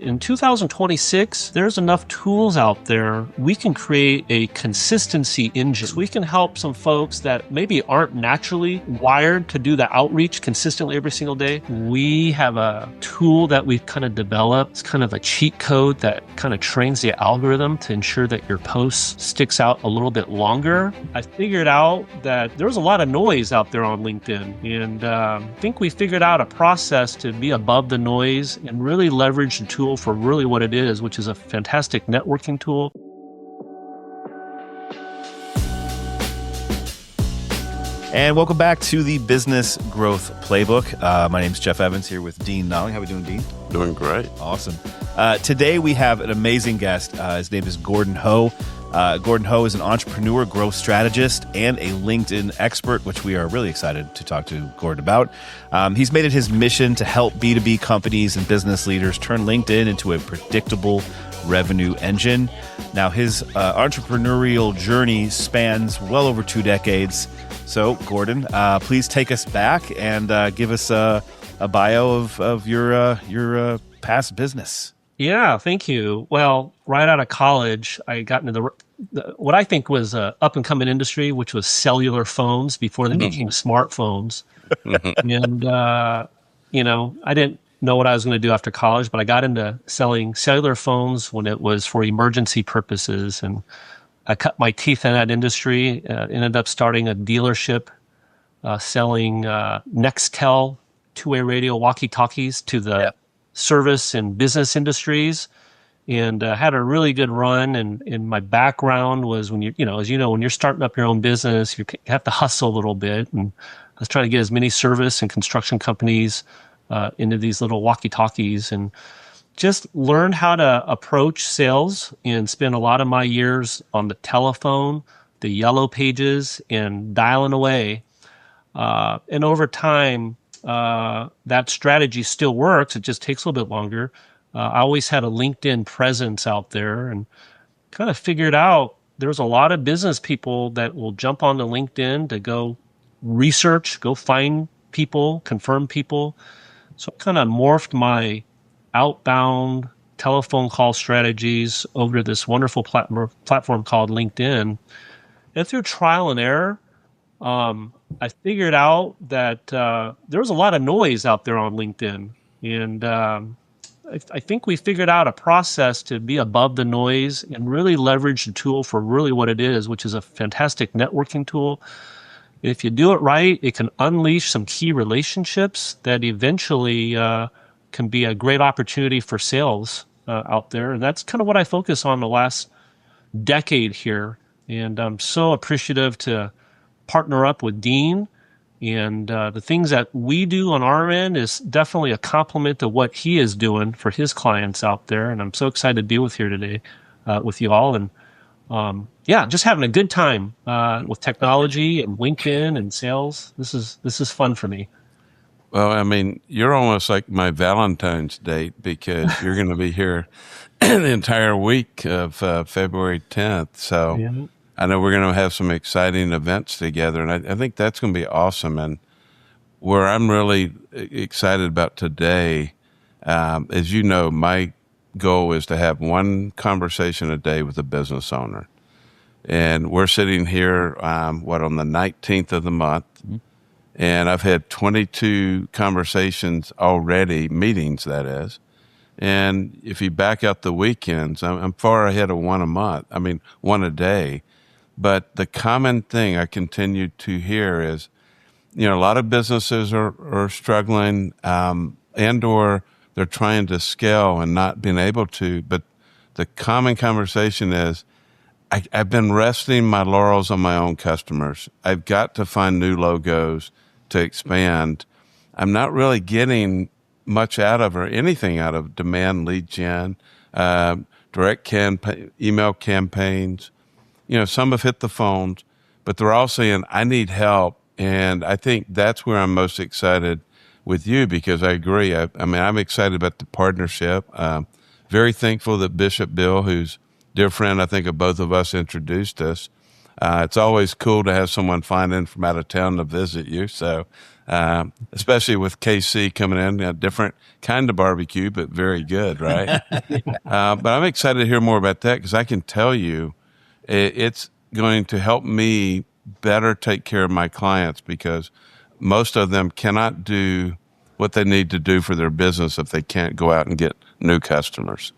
In 2026, there's enough tools out there. We can create a consistency engine. So we can help some folks that maybe aren't naturally wired to do the outreach consistently every single day. We have a tool that we've kind of developed. It's kind of a cheat code that kind of trains the algorithm to ensure that your post sticks out a little bit longer. I figured out that there was a lot of noise out there on LinkedIn, and I think we figured out a process to be above the noise and really leverage the tool for really what it is, which is a fantastic networking tool. And welcome back to the Business Growth Playbook. My name's Jeff Evans here with Dean Nolly. How are we doing, Dean? Doing great. Awesome. Today we have an amazing guest. His name is Gordon Ho. Gordon Ho is an entrepreneur, growth strategist, and a LinkedIn expert, which we are really excited to talk to Gordon about. He's made it his mission to help B2B companies and business leaders turn LinkedIn into a predictable revenue engine. Now, his entrepreneurial journey spans well over 2 decades. So, Gordon, please take us back and give us a bio of your past business. Yeah, thank you. Well, right out of college, I got into what I think was an up-and-coming industry, which was cellular phones before they became smartphones. And, I didn't know what I was going to do after college, but I got into selling cellular phones when it was for emergency purposes. And I cut my teeth in that industry, ended up starting a dealership selling Nextel two-way radio walkie-talkies to the service and business industries, and had a really good run. And my background was when when you're starting up your own business, you have to hustle a little bit. And I was trying to get as many service and construction companies into these little walkie-talkies, and just learned how to approach sales and spent a lot of my years on the telephone, the yellow pages, and dialing away. And over time, that strategy still works. It just takes a little bit longer. I always had a LinkedIn presence out there, and kind of figured out there's a lot of business people that will jump onto LinkedIn to go research, go find people, confirm people. So I kind of morphed my outbound telephone call strategies over to this wonderful platform called LinkedIn. And through trial and error, I figured out that there was a lot of noise out there on LinkedIn. And I think we figured out a process to be above the noise and really leverage the tool for really what it is, which is a fantastic networking tool. If you do it right, it can unleash some key relationships that eventually can be a great opportunity for sales out there. And that's kind of what I focus on the last decade here. And I'm so appreciative to partner up with Dean. And the things that we do on our end is definitely a complement to what he is doing for his clients out there. And I'm so excited to be with here today with you all. And just having a good time with technology and LinkedIn and sales. This is fun for me. Well, I mean, you're almost like my Valentine's date, because you're going to be here the entire week of February 10th. So yeah. I know we're going to have some exciting events together, and I think that's going to be awesome. And where I'm really excited about today, as you know, my goal is to have one conversation a day with a business owner. And we're sitting here, on the 19th of the month, and I've had 22 conversations already, meetings that is. And if you back out the weekends, I'm far ahead of one a day. But the common thing I continue to hear is, a lot of businesses are struggling, and or they're trying to scale and not being able to. But the common conversation is, I've been resting my laurels on my own customers. I've got to find new logos to expand. I'm not really getting much out of, or anything out of, demand lead gen, direct email campaigns. Some have hit the phones, but they're all saying, I need help. And I think that's where I'm most excited with you, because I agree. I'm excited about the partnership. Very thankful that Bishop Bill, who's a dear friend, I think, of both of us, introduced us. It's always cool to have someone flying in from out of town to visit you. So especially with KC coming in, a different kind of barbecue, but very good, right? But I'm excited to hear more about that because I can tell you it's going to help me better take care of my clients because most of them cannot do what they need to do for their business if they can't go out and get new customers.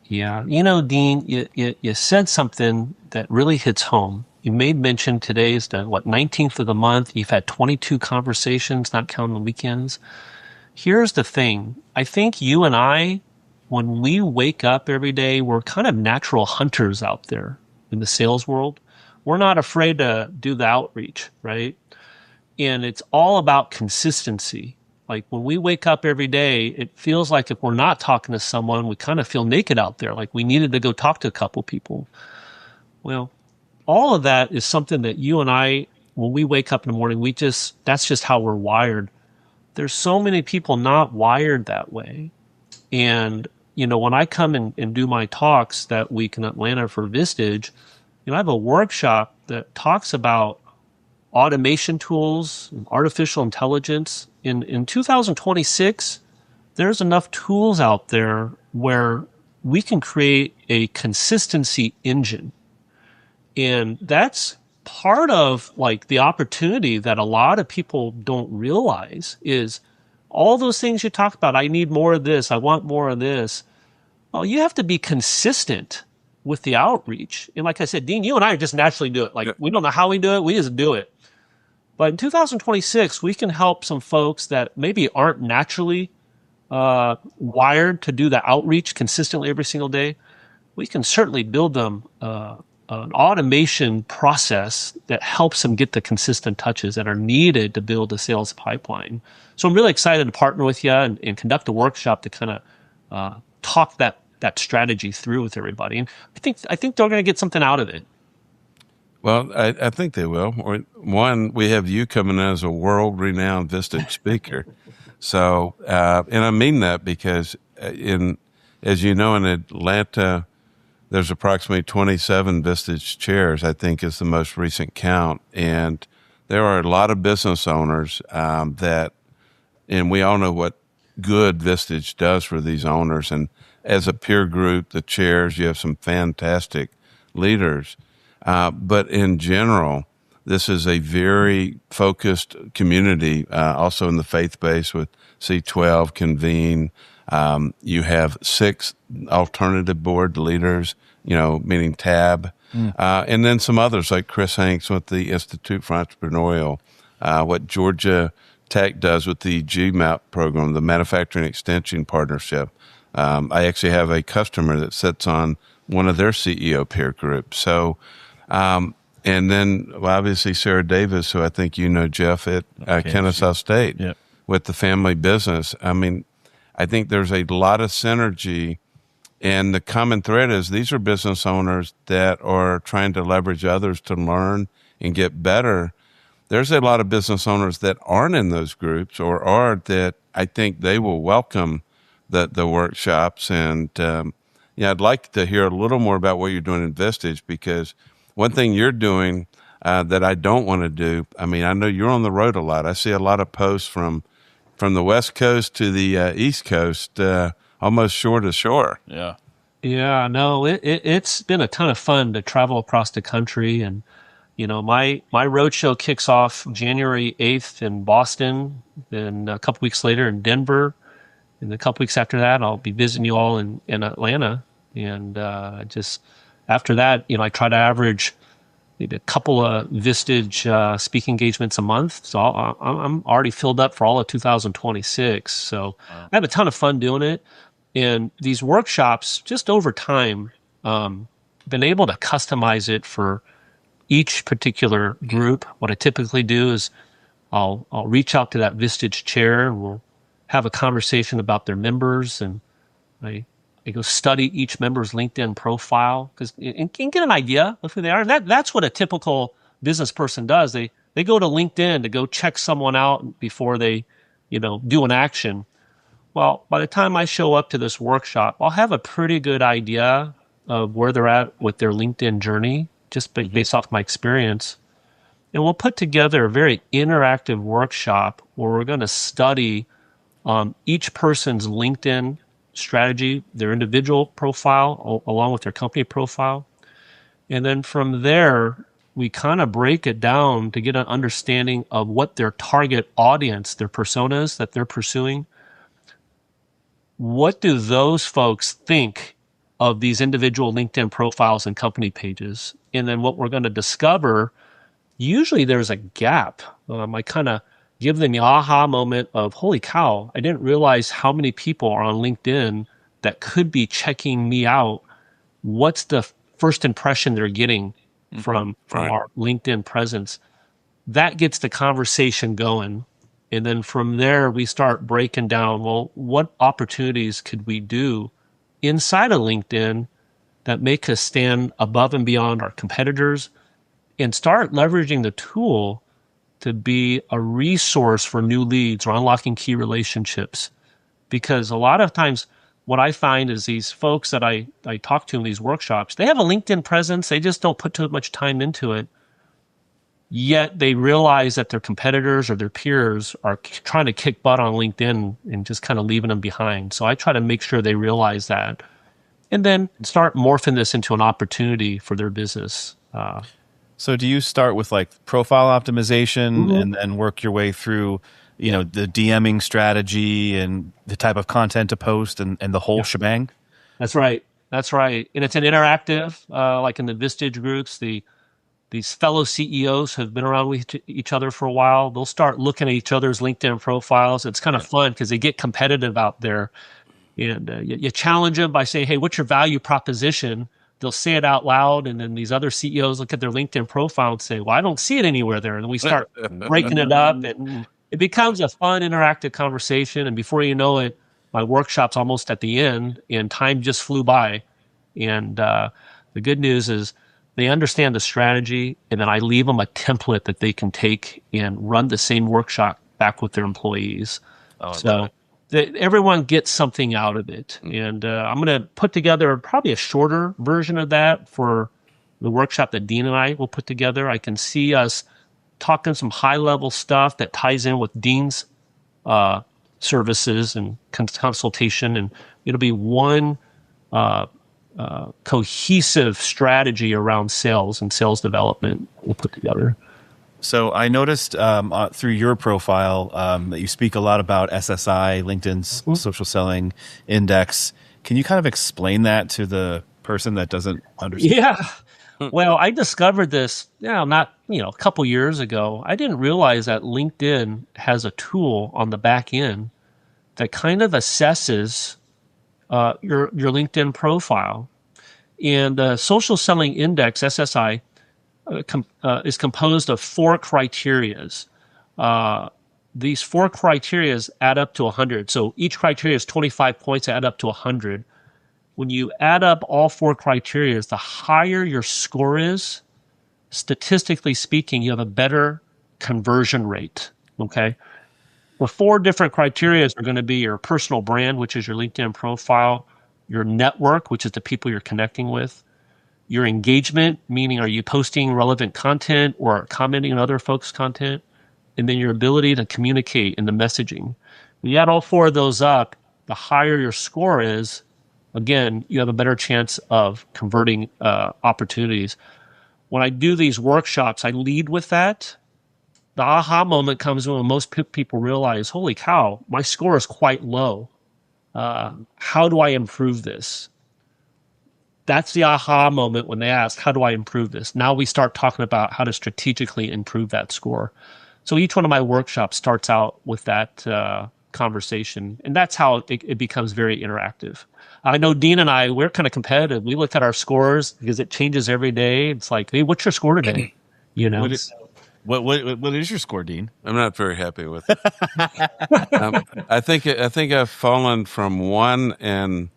Yeah. Dean, you said something that really hits home. You made mention today's the 19th of the month. You've had 22 conversations, not counting the weekends. Here's the thing. I think you and I, when we wake up every day, we're kind of natural hunters out there in the sales world. We're not afraid to do the outreach, right? And it's all about consistency. Like when we wake up every day, it feels like if we're not talking to someone, we kind of feel naked out there. Like we needed to go talk to a couple people. Well, all of that is something that you and I, when we wake up in the morning, that's just how we're wired. There's so many people not wired that way. And, when I come and do my talks that week in Atlanta for Vistage, I have a workshop that talks about automation tools, artificial intelligence. In 2026, there's enough tools out there where we can create a consistency engine. And that's part of like the opportunity that a lot of people don't realize is all those things you talk about. I need more of this. I want more of this. Well, you have to be consistent with the outreach. And like I said, Dean, you and I just naturally do it. Like we don't know how we do it. We just do it. But in 2026, we can help some folks that maybe aren't naturally wired to do the outreach consistently every single day. We can certainly build them an automation process that helps them get the consistent touches that are needed to build a sales pipeline. So I'm really excited to partner with you and conduct a workshop to kind of talk that strategy through with everybody. And I think they're going to get something out of it. Well, I think they will. One, we have you coming in as a world-renowned Vistage speaker. So, and I mean that because as you know, in Atlanta, there's approximately 27 Vistage chairs, I think is the most recent count. And there are a lot of business owners and we all know what good Vistage does for these owners. And as a peer group, the chairs, you have some fantastic leaders. But in general, this is a very focused community, also in the faith base with C12, Convene. You have 6 alternative board leaders, meaning TAB, and then some others like Chris Hanks with the Institute for Entrepreneurial, what Georgia Tech does with the GMAP program, the Manufacturing Extension Partnership. I actually have a customer that sits on one of their CEO peer groups. So, and then obviously Sarah Davis, who I think Jeff at Kennesaw State with the family business. I mean, I think there's a lot of synergy, and the common thread is these are business owners that are trying to leverage others to learn and get better. There's a lot of business owners that aren't in those groups or are that I think they will welcome the workshops. And I'd like to hear a little more about what you're doing in Vistage, because one thing you're doing that I don't want to do, I mean, I know you're on the road a lot. I see a lot of posts from the West Coast to the East Coast, almost shore to shore. Yeah. Yeah, no, it's been a ton of fun to travel across the country. And, my road show kicks off January 8th in Boston, then a couple weeks later in Denver. And a couple weeks after that, I'll be visiting you all in Atlanta. And just after that, I try to average maybe a couple of Vistage speaking engagements a month. So I'm already filled up for all of 2026. So I have a ton of fun doing it. And these workshops, just over time, been able to customize it for each particular group. What I typically do is I'll reach out to that Vistage chair and we'll have a conversation about their members, and I go study each member's LinkedIn profile and get an idea of who they are. And that's what a typical business person does. They go to LinkedIn to go check someone out before they, do an action. Well, by the time I show up to this workshop, I'll have a pretty good idea of where they're at with their LinkedIn journey, just based off my experience. And we'll put together a very interactive workshop where we're going to study each person's LinkedIn strategy, their individual profile, along with their company profile. And then from there, we kind of break it down to get an understanding of what their target audience, their personas that they're pursuing. What do those folks think of these individual LinkedIn profiles and company pages? And then what we're going to discover, usually there's a gap. I kind of give them the aha moment of, holy cow, I didn't realize how many people are on LinkedIn that could be checking me out. What's the first impression they're getting from our LinkedIn presence? That gets the conversation going. And then from there, we start breaking down, well, what opportunities could we do inside of LinkedIn that make us stand above and beyond our competitors and start leveraging the tool to be a resource for new leads or unlocking key relationships. Because a lot of times what I find is these folks that I talk to in these workshops, they have a LinkedIn presence. They just don't put too much time into it. Yet they realize that their competitors or their peers are trying to kick butt on LinkedIn and just kind of leaving them behind. So I try to make sure they realize that and then start morphing this into an opportunity for their business. So do you start with like profile optimization and then work your way through, the DMing strategy and the type of content to post and the whole shebang? That's right. That's right. And it's an interactive, like in the Vistage groups, these fellow CEOs have been around with each other for a while. They'll start looking at each other's LinkedIn profiles. It's kind of fun because they get competitive out there. And you challenge them by saying, hey, what's your value proposition? They'll say it out loud. And then these other CEOs look at their LinkedIn profile and say, well, I don't see it anywhere there. And we start breaking it up. And it becomes a fun, interactive conversation. And before you know it, my workshop's almost at the end and time just flew by. And the good news is they understand the strategy, and then I leave them a template that they can take and run the same workshop back with their employees. So everyone gets something out of it. And I'm going to put together probably a shorter version of that for the workshop that Dean and I will put together. I can see us talking some high-level stuff that ties in with Dean's services and consultation, and it'll be one cohesive strategy around sales and sales development we'll put together. So I noticed through your profile that you speak a lot about SSI, LinkedIn's social selling index. Can you kind of explain that to the person that doesn't understand? Yeah. Well, I discovered this, a couple years ago. I didn't realize that LinkedIn has a tool on the back end that kind of assesses your LinkedIn profile. And the social selling index, SSI, is composed of 4 criterias. These 4 criterias add up to 100. So each criteria is 25 points, add up to 100. When you add up all 4 criterias, the higher your score is, statistically speaking, you have a better conversion rate. Okay. The 4 different criteria are going to be your personal brand, which is your LinkedIn profile, your network, which is the people you're connecting with, your engagement, meaning are you posting relevant content or commenting on other folks' content, and then your ability to communicate in the messaging. When you add all 4 of those up, the higher your score is, again, you have a better chance of converting opportunities. When I do these workshops, I lead with that. The aha moment comes when most people realize, holy cow, my score is quite low. How do I improve this? That's the aha moment when they ask, how do I improve this? Now we start talking about how to strategically improve that score. So each one of my workshops starts out with that conversation. And that's how it becomes very interactive. I know Dean and I, we're kind of competitive. We look at our scores because it changes every day. It's like, hey, what's your score today? What is your score, Dean? I'm not very happy with it. I think I've fallen from 1 and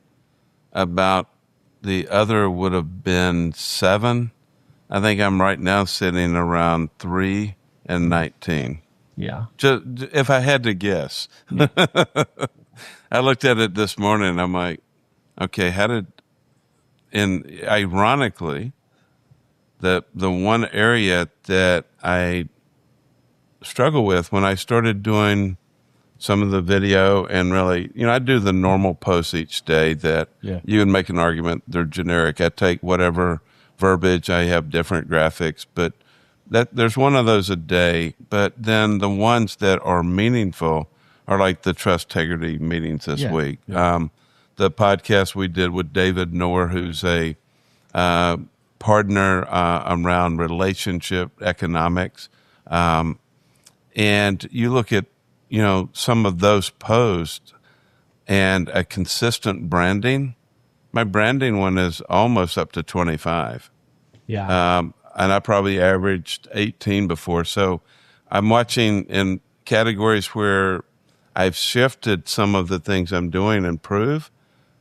about the other would have been 7. I think I'm right now sitting around 3 and 19. Yeah. Just if I had to guess. Yeah. I looked at it this morning and I'm like, okay, and ironically, the one area that I struggle with when I started doing some of the video and really, I do the normal posts each day that you would make an argument they're generic. I take whatever verbiage, I have different graphics, but there's one of those a day. But then the ones that are meaningful are like the trust integrity meetings this week. Yeah. The podcast we did with David Noor, who's a partner around relationship economics. And you look at, some of those posts and a consistent branding. My branding one is almost up to 25. Yeah. And I probably averaged 18 before. So I'm watching in categories where I've shifted some of the things I'm doing improve.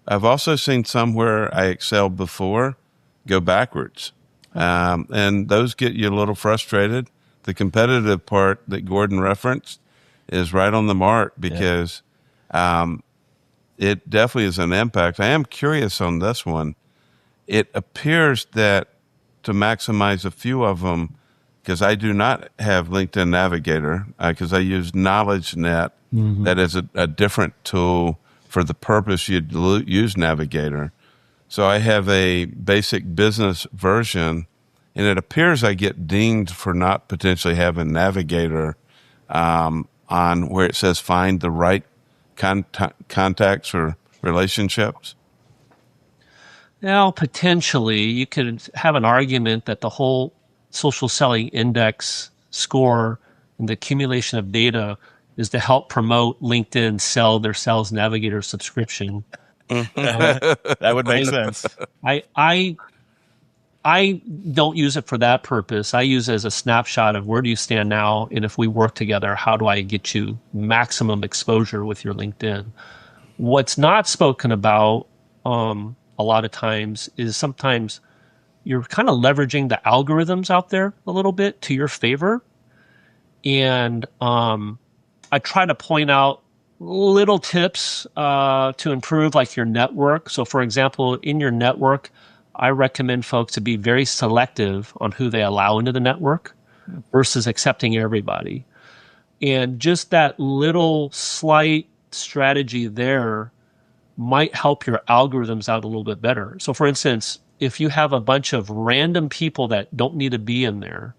I've also seen some where I excelled before go backwards. And those get you a little frustrated. The competitive part that Gordon referenced is right on the mark because it definitely is an impact. I am curious on this one. It appears that to maximize a few of them, because I do not have LinkedIn Navigator, because I use KnowledgeNet. Mm-hmm. That is a different tool for the purpose you'd use Navigator. So I have a basic business version, and it appears I get dinged for not potentially having Navigator on where it says find the right contacts or relationships. Now, potentially, you could have an argument that the whole social selling index score and the accumulation of data is to help promote LinkedIn sell their Sales Navigator subscription. That would make sense. I don't use it for that purpose. I use it as a snapshot of where do you stand now, and if we work together, how do I get you maximum exposure with your LinkedIn? What's not spoken about a lot of times is sometimes you're kind of leveraging the algorithms out there a little bit to your favor. And I try to point out little tips to improve like your network. So for example, in your network, I recommend folks to be very selective on who they allow into the network versus accepting everybody. And just that little slight strategy there might help your algorithms out a little bit better. So for instance, if you have a bunch of random people that don't need to be in there,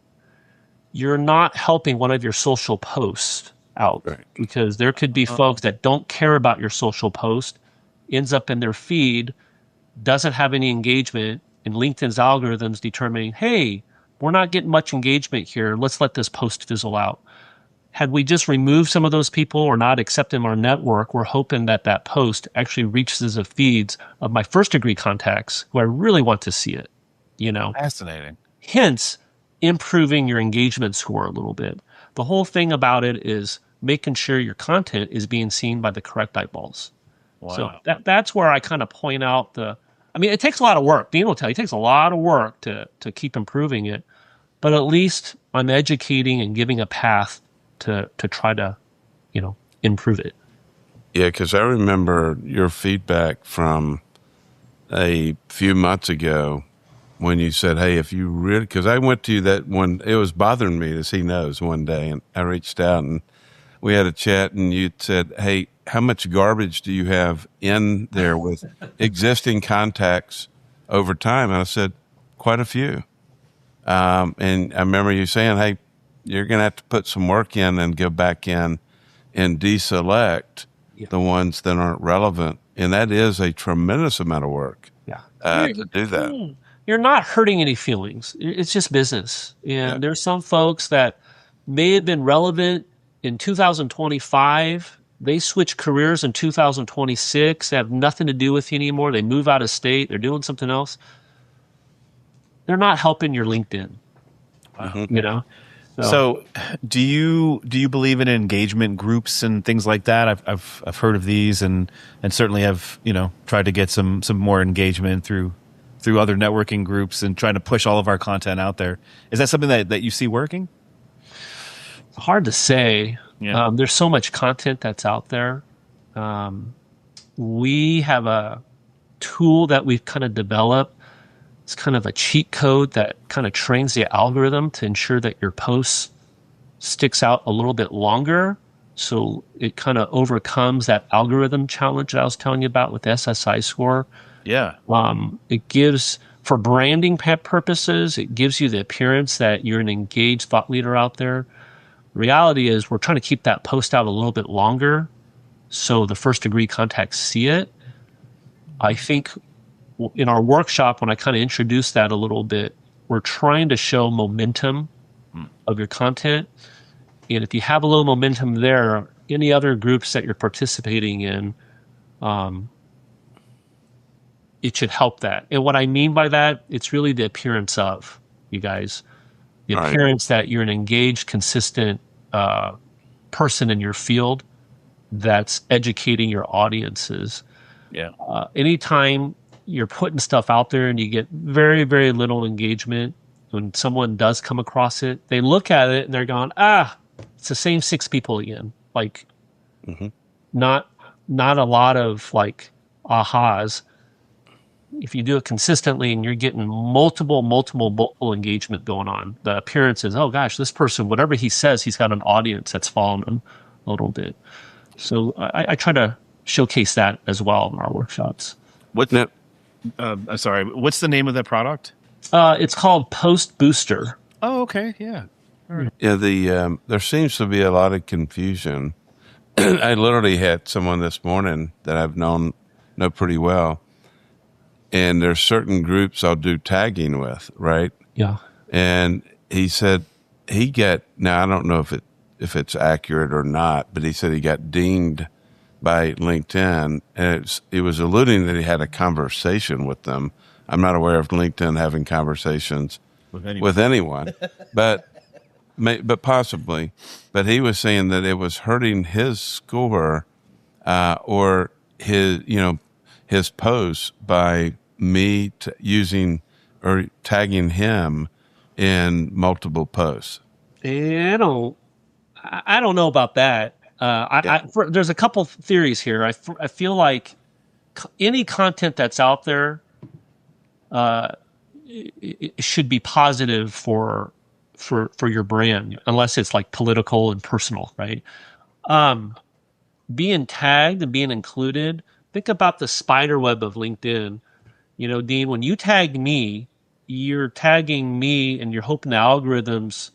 you're not helping one of your social posts out, right? Because there could be folks that don't care about your social post, ends up in their feed, doesn't have any engagement, and LinkedIn's algorithms determining, hey, we're not getting much engagement here. Let's let this post fizzle out. Had we just removed some of those people or not accept them in our network, we're hoping that that post actually reaches the feeds of my first degree contacts who I really want to see it, Fascinating. Hence, improving your engagement score a little bit. The whole thing about it is making sure your content is being seen by the correct eyeballs. Wow. So that's where I kind of point out it takes a lot of work. Dean will tell you, it takes a lot of work to keep improving it, but at least I'm educating and giving a path to try to, improve it. Yeah, because I remember your feedback from a few months ago when you said, hey, if you really, because I went to you that one, it was bothering me, as he knows, one day, and I reached out and we had a chat and you said, hey, how much garbage do you have in there with existing contacts over time? And I said, quite a few. And I remember you saying, hey, you're going to have to put some work in and go back in and deselect the ones that aren't relevant. And that is a tremendous amount of work to do that. You're not hurting any feelings. It's just business. And there's some folks that may have been relevant in 2025. They switch careers in 2026. They have nothing to do with you anymore. They move out of state. They're doing something else. They're not helping your LinkedIn. Wow. So do you believe in engagement groups and things like that? I've heard of these and certainly have, tried to get some more engagement through other networking groups and trying to push all of our content out there. Is that something that you see working? It's hard to say. Yeah. There's so much content that's out there. We have a tool that we've kind of developed It's kind of a cheat code that kind of trains the algorithm to ensure that your post sticks out a little bit longer. So it kind of overcomes that algorithm challenge that I was telling you about with the SSI score. Yeah. It gives, for branding purposes, it gives you the appearance that you're an engaged thought leader out there. Reality is we're trying to keep that post out a little bit longer so the first degree contacts see it. I think in our workshop, when I kind of introduced that a little bit, we're trying to show momentum of your content. And if you have a little momentum there, any other groups that you're participating in, it should help that. And what I mean by that, it's really the appearance of, you guys. The appearance that you're an engaged, consistent person in your field that's educating your audiences. Yeah. Anytime you're putting stuff out there and you get very, very little engagement, when someone does come across it, they look at it and they're going, it's the same 6 people again. Like, not a lot of like ahas. If you do it consistently and you're getting multiple engagement going on, the appearance is, oh gosh, this person, whatever he says, he's got an audience that's following him a little bit. So I try to showcase that as well in our workshops. I'm sorry. What's the name of that product? It's called Post Booster. Oh, okay. Yeah. All right. Yeah, there seems to be a lot of confusion. I literally had someone this morning that I've know pretty well, and there's certain groups I'll do tagging with, right? Yeah. And he said now I don't know if it's accurate or not, but he said he got dinged by LinkedIn, and it was alluding that he had a conversation with them. I'm not aware of LinkedIn having conversations with anyone, but possibly. But he was saying that it was hurting his score or his posts by me using or tagging him in multiple posts. I don't know about that. There's a couple theories here. I feel like any content that's out there it should be positive for your brand, unless it's like political and personal, right? Being tagged and being included. Think about the spider web of LinkedIn. Dean, when you tag me, you're tagging me, and you're hoping the algorithms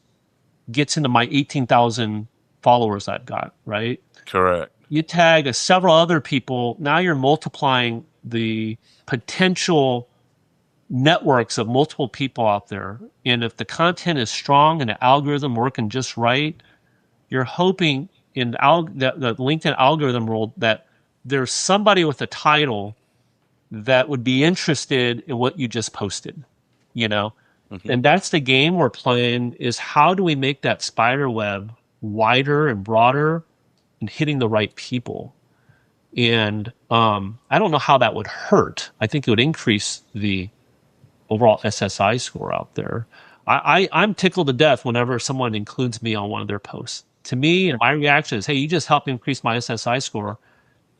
gets into my 18,000 followers I've got, right? Correct. You tag several other people. Now you're multiplying the potential networks of multiple people out there. And if the content is strong and the algorithm working just right, you're hoping in the LinkedIn algorithm world that there's somebody with a title that would be interested in what you just posted, And that's the game we're playing, is how do we make that spider web wider and broader and hitting the right people? And I don't know how that would hurt. I think it would increase the overall SSI score out there. I'm tickled to death whenever someone includes me on one of their posts. To me, and my reaction is, hey, you just helped increase my SSI score,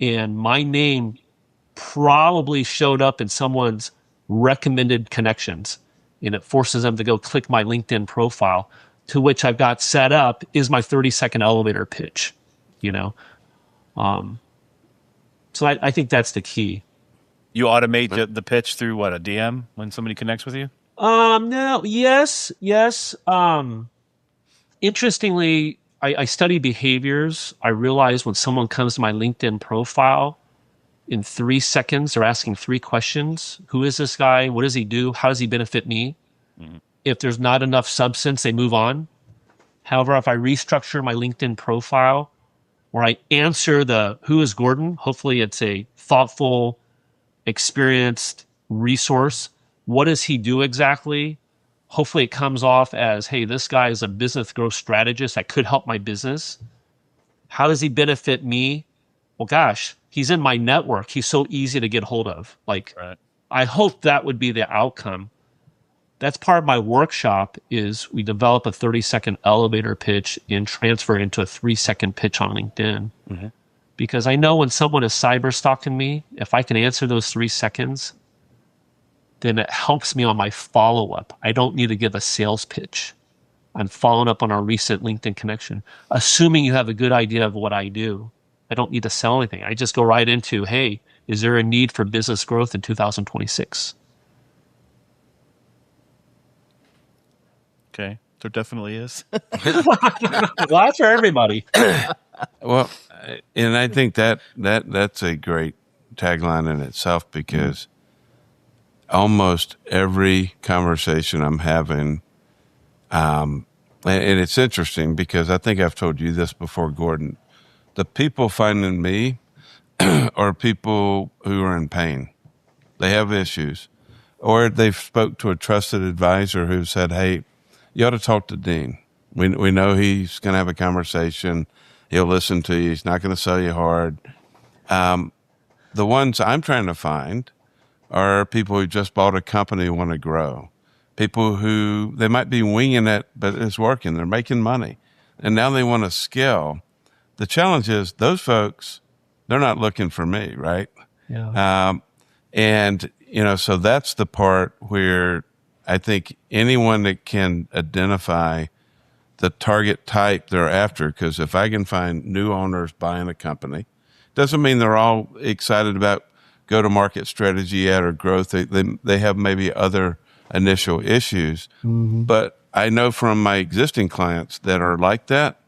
and my name probably showed up in someone's recommended connections, and it forces them to go click my LinkedIn profile, to which I've got set up is my 30-second elevator pitch, So I think that's the key. You automate the pitch through what, a DM when somebody connects with you? No, yes. Interestingly, I study behaviors. I realize when someone comes to my LinkedIn profile, in 3 seconds, they're asking 3 questions. Who is this guy? What does he do? How does he benefit me? Mm-hmm. If there's not enough substance, they move on. However, if I restructure my LinkedIn profile, where I answer the who is Gordon, hopefully it's a thoughtful, experienced resource. What does he do exactly? Hopefully it comes off as, hey, this guy is a business growth strategist that could help my business. How does he benefit me? Well, gosh, he's in my network. He's so easy to get hold of. Right. I hope that would be the outcome. That's part of my workshop is we develop a 30-second elevator pitch and transfer into a 3-second pitch on LinkedIn. Mm-hmm. Because I know when someone is cyber stalking me, if I can answer those 3 seconds, then it helps me on my follow-up. I don't need to give a sales pitch. I'm following up on our recent LinkedIn connection, assuming you have a good idea of what I do. I don't need to sell anything. I just go right into, hey, is there a need for business growth in 2026? Okay, there definitely is. Well, that's for everybody. Well, and I think that's a great tagline in itself, because almost every conversation I'm having, and it's interesting because I think I've told you this before, Gordon. The people finding me are people who are in pain. They have issues, or they've spoke to a trusted advisor who said, "Hey, you ought to talk to Dean. We know he's going to have a conversation. He'll listen to you. He's not going to sell you hard." The ones I'm trying to find are people who just bought a company who want to grow. People who, they might be winging it, but it's working. They're making money. And now they want to scale. The challenge is those folks, they're not looking for me, right? Yeah. And, so that's the part where I think anyone that can identify the target type they're after, because if I can find new owners buying a company, doesn't mean they're all excited about go-to-market strategy yet or growth. They have maybe other initial issues. But I know from my existing clients that are like that,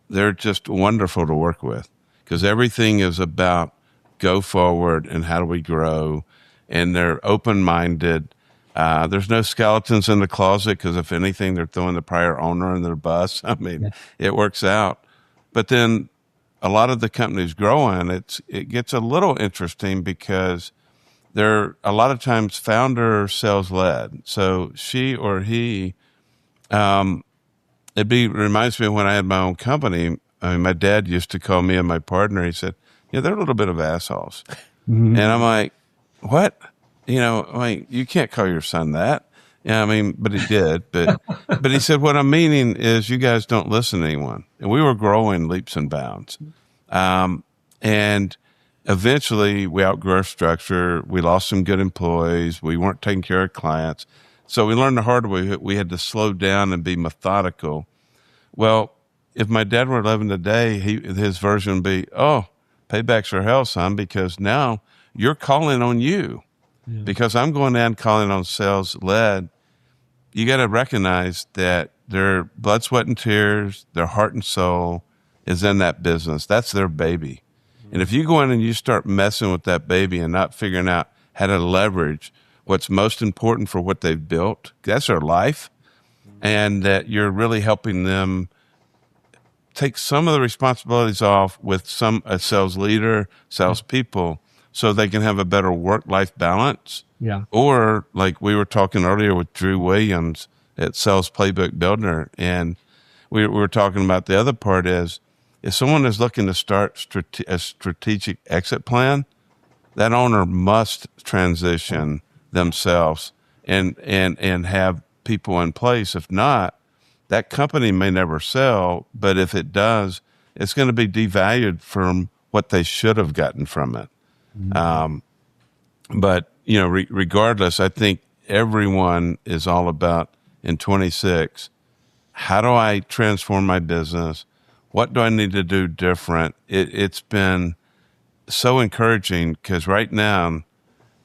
they're just wonderful to work with, because everything is about go forward and how do we grow, and they're open-minded. There's no skeletons in the closet, because if anything, they're throwing the prior owner under the bus. I mean, It works out. But then a lot of the companies growing, it gets a little interesting because they're a lot of times founder sales led. So she or he, reminds me of when I had my own company. I mean, my dad used to call me and my partner. He said, "Yeah, they're a little bit of assholes," and I'm like, "What?" You can't call your son that. Yeah, I mean, but he did. But he said, "What I'm meaning is you guys don't listen to anyone." And we were growing leaps and bounds. And eventually we outgrew our structure. We lost some good employees. We weren't taking care of clients. So we learned the hard way. We had to slow down and be methodical. Well, if my dad were living today, his version would be, "Oh, paybacks are hell, son, because now you're calling on you." Yeah. Because I'm going down calling on sales led. You got to recognize that their blood, sweat, and tears, their heart and soul is in that business. That's their baby. And if you go in and you start messing with that baby and not figuring out how to leverage what's most important for what they've built, that's their life, and that you're really helping them take some of the responsibilities off with a sales leader, salespeople, so they can have a better work-life balance. Yeah. Or like we were talking earlier with Drew Williams at Sales Playbook Builder, and we were talking about the other part is, if someone is looking to start a strategic exit plan, that owner must transition themselves and have people in place. If not, that company may never sell, but if it does, it's going to be devalued from what they should have gotten from it. But regardless, I think everyone is all about in 26, how do I transform my business? What do I need to do different? It's been so encouraging, because right now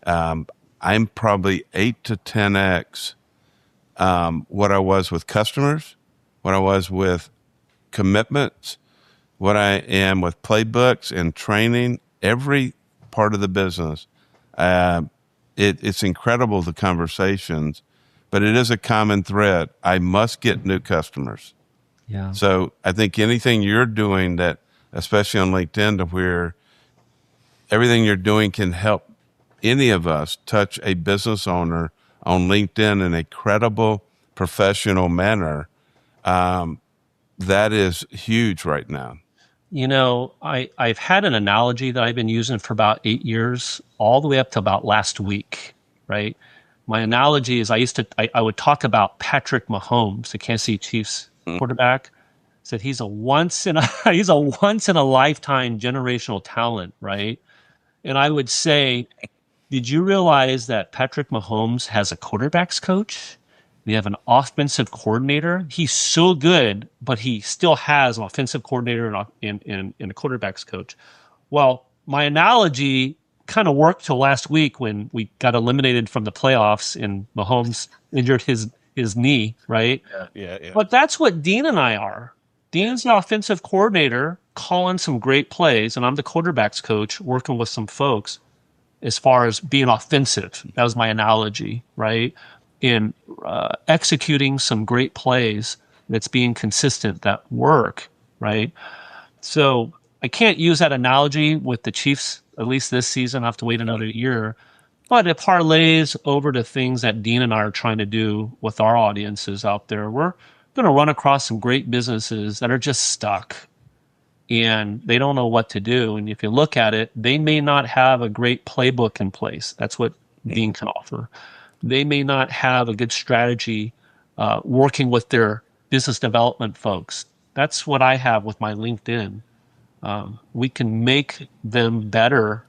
I'm probably 8 to 10x what I was with customers, what I was with commitments, what I am with playbooks and training, every part of the business. It's incredible, the conversations, but it is a common thread. I must get new customers. Yeah. So I think anything you're doing that, especially on LinkedIn, to where everything you're doing can help any of us touch a business owner on LinkedIn in a credible, professional manner, that is huge right now. I've had an analogy that I've been using for about 8 years, all the way up to about last week, right? My analogy is I would talk about Patrick Mahomes, the Kansas City Chiefs quarterback. Said he's a once in a lifetime generational talent, right? And I would say Did you realize that Patrick Mahomes has a quarterbacks coach? They have an offensive coordinator. He's so good, but he still has an offensive coordinator and a quarterbacks coach. Well, my analogy kind of worked till last week when we got eliminated from the playoffs and Mahomes injured his knee, right? Yeah. But that's what Dean and I are. Dean's the offensive coordinator calling some great plays, and I'm the quarterbacks coach working with some folks as far as being offensive. That was my analogy, right? In executing some great plays that's being consistent, that work, right? So I can't use that analogy with the Chiefs, at least this season. I have to wait another year. But it parlays over to things that Dean and I are trying to do with our audiences out there. We're going to run across some great businesses that are just stuck and they don't know what to do. And if you look at it, they may not have a great playbook in place. That's what Dean can offer. They may not have a good strategy working with their business development folks. That's what I have with my LinkedIn. We can make them better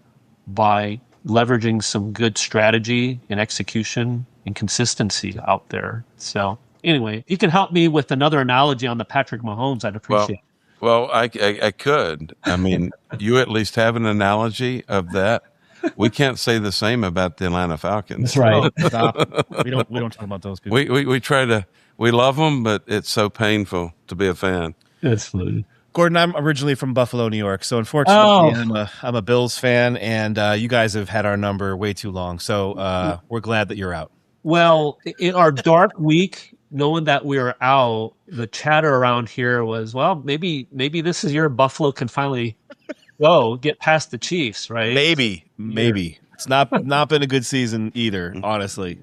by leveraging some good strategy and execution and consistency out there. So anyway, you can help me with another analogy on the Patrick Mahomes. I'd appreciate it. Well, I could. I mean, you at least have an analogy of that. We can't say the same about the Atlanta Falcons. That's right. Oh, stop. We don't talk about those people. We love them, but it's so painful to be a fan. It's fluid. Gordon, I'm originally from Buffalo, New York, so unfortunately, I'm a Bills fan, and you guys have had our number way too long. So we're glad that you're out. Well, in our dark week, knowing that we were out, the chatter around here was, well, maybe this is your Buffalo can finally get past the Chiefs, right? Maybe. It's not been a good season either, honestly.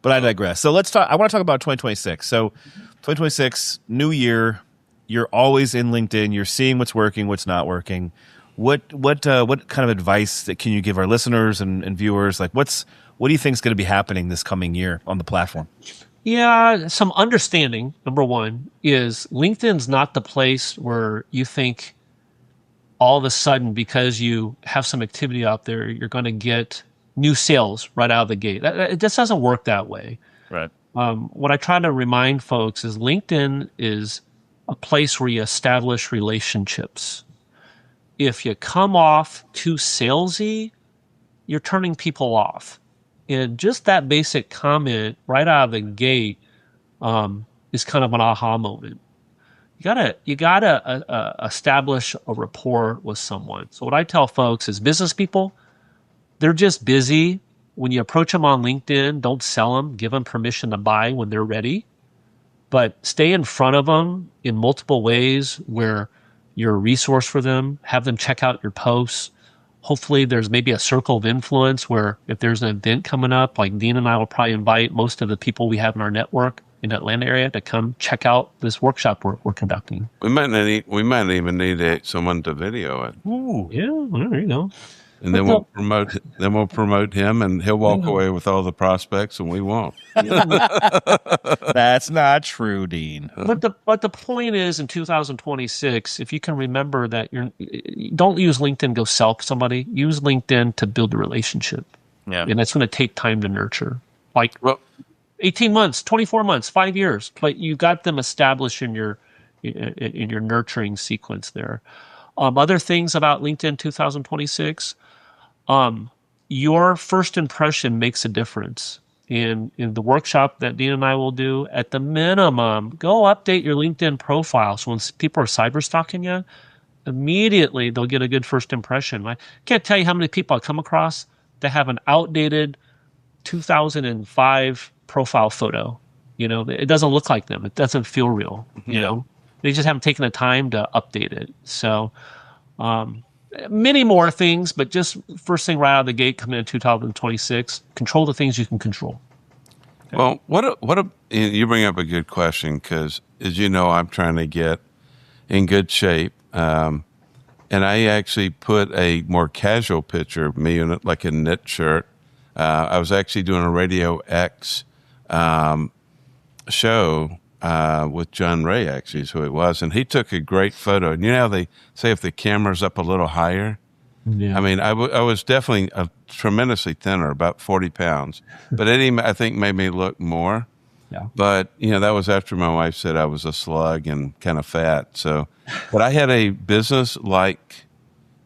But I digress. So let's talk. I want to talk about 2026. So 2026, new year. You're always in LinkedIn. You're seeing what's working, what's not working. What kind of advice that can you give our listeners and viewers? Like, what do you think is going to be happening this coming year on the platform? Yeah, some understanding. Number one is LinkedIn's not the place where you think all of a sudden, because you have some activity out there, you're going to get new sales right out of the gate. It just doesn't work that way. Right. What I try to remind folks is LinkedIn is a place where you establish relationships. If you come off too salesy, you're turning people off. And just that basic comment right out of the gate is kind of an aha moment. You gotta establish a rapport with someone. So what I tell folks is business people, they're just busy. When you approach them on LinkedIn, don't sell them. Give them permission to buy when they're ready. But stay in front of them in multiple ways where you're a resource for them. Have them check out your posts. Hopefully there's maybe a circle of influence where if there's an event coming up, like Dean and I will probably invite most of the people we have in our network in the Atlanta area to come check out this workshop we're conducting. We might even need someone to video it. Ooh, yeah, well, there you go. And then we'll promote him, and he'll walk away with all the prospects, and we won't. That's not true, Dean. But the point is, in 2026, if you can remember that don't use LinkedIn to go sell somebody. Use LinkedIn to build a relationship. Yeah, and that's going to take time to nurture. 18 months, 24 months, 5 years, but you got them established in your nurturing sequence there. Other things about LinkedIn 2026. Your first impression makes a difference. In the workshop that Dean and I will do, at the minimum, go update your LinkedIn profile. So when people are cyber stalking you, immediately they'll get a good first impression. I can't tell you how many people I come across that have an outdated 2005 profile photo. It doesn't look like them. It doesn't feel real. They just haven't taken the time to update it. So, many more things, but just first thing right out of the gate coming in 2026, control the things you can control. Okay. Well, you bring up a good question because, as you know, I'm trying to get in good shape. And I actually put a more casual picture of me in like a knit shirt. I was actually doing a Radio X show with John Ray, actually, is who it was. And he took a great photo. And you know how they say if the camera's up a little higher, Yeah. I mean, I was definitely tremendously thinner, about 40 pounds, but it, I think, made me look more. Yeah. But, that was after my wife said I was a slug and kind of fat. So, but I had a business like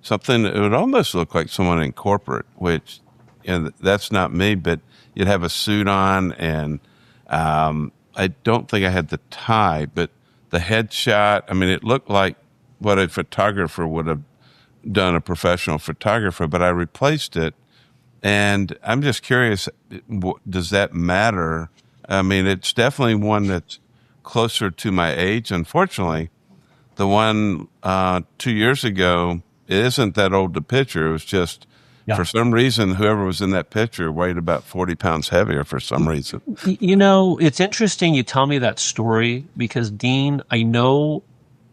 something that would almost look like someone in corporate, which, that's not me, but you'd have a suit on, and I don't think I had the tie, but the headshot, I mean, it looked like what a photographer would have done, a professional photographer, but I replaced it. And I'm just curious, does that matter? I mean, it's definitely one that's closer to my age. Unfortunately, the one 2 years ago, it isn't that old a picture. It was just, for some reason, whoever was in that picture weighed about 40 pounds heavier for some reason. It's interesting you tell me that story because, Dean, I know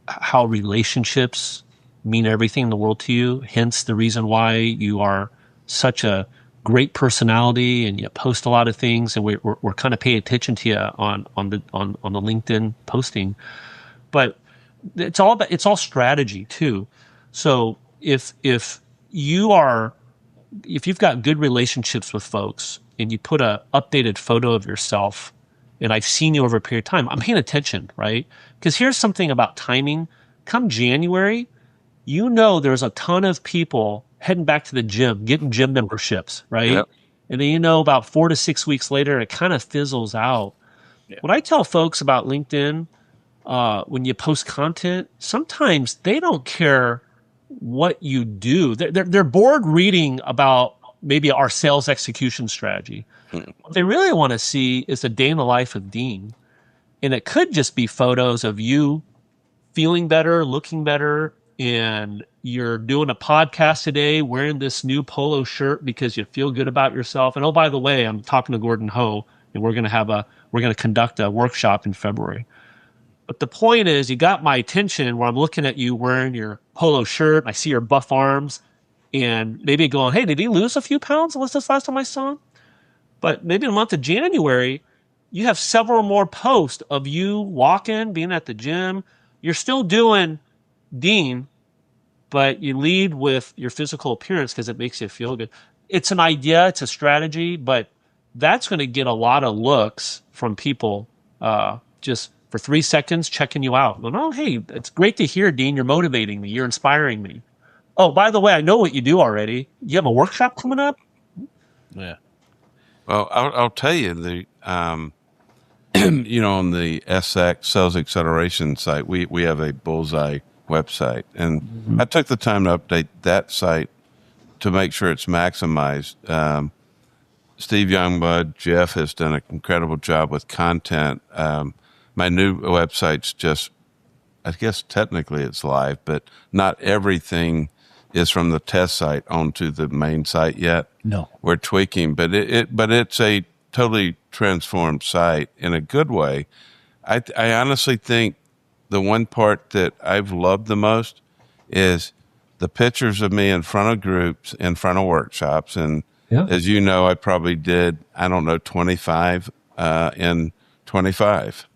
how relationships mean everything in the world to you. Hence the reason why you are such a great personality and you post a lot of things, and we're kind of paying attention to you on the LinkedIn posting. But it's all strategy too. So if you've got good relationships with folks and you put a updated photo of yourself, and I've seen you over a period of time, I'm paying attention, right? Because here's something about timing. Come January, there's a ton of people heading back to the gym, getting gym memberships, right? Yep. And then, about 4 to 6 weeks later, it kind of fizzles out. Yeah. What I tell folks about LinkedIn, when you post content, sometimes they don't care what you do. They're bored reading about maybe our sales execution strategy. What they really want to see is a day in the life of Dean. And it could just be photos of you feeling better, looking better, and you're doing a podcast today wearing this new polo shirt because you feel good about yourself. And oh, by the way, I'm talking to Gordon Ho, and we're going to conduct a workshop in February. But the point is, you got my attention where I'm looking at you wearing your polo shirt. And I see your buff arms, and maybe going, "Hey, did he lose a few pounds? What's this last time I saw him?" But maybe in the month of January, you have several more posts of you walking, being at the gym. You're still doing Dean, but you lead with your physical appearance because it makes you feel good. It's an idea, it's a strategy, but that's going to get a lot of looks from people just for 3 seconds checking you out. Going, "Oh, hey, it's great to hear, Dean. You're motivating me. You're inspiring me. Oh, by the way, I know what you do already. You have a workshop coming up?" Yeah. Well, I'll tell you, on the SX Sales Acceleration site, we have a Bullseye website, and I took the time to update that site to make sure it's maximized. Steve Youngblood, Jeff has done an incredible job with content. My new website's just, I guess technically it's live, but not everything is from the test site onto the main site yet. No, we're tweaking, but it's a totally transformed site in a good way. I honestly think the one part that I've loved the most is the pictures of me in front of groups, in front of workshops. And as you know, I probably did, 25 in 25.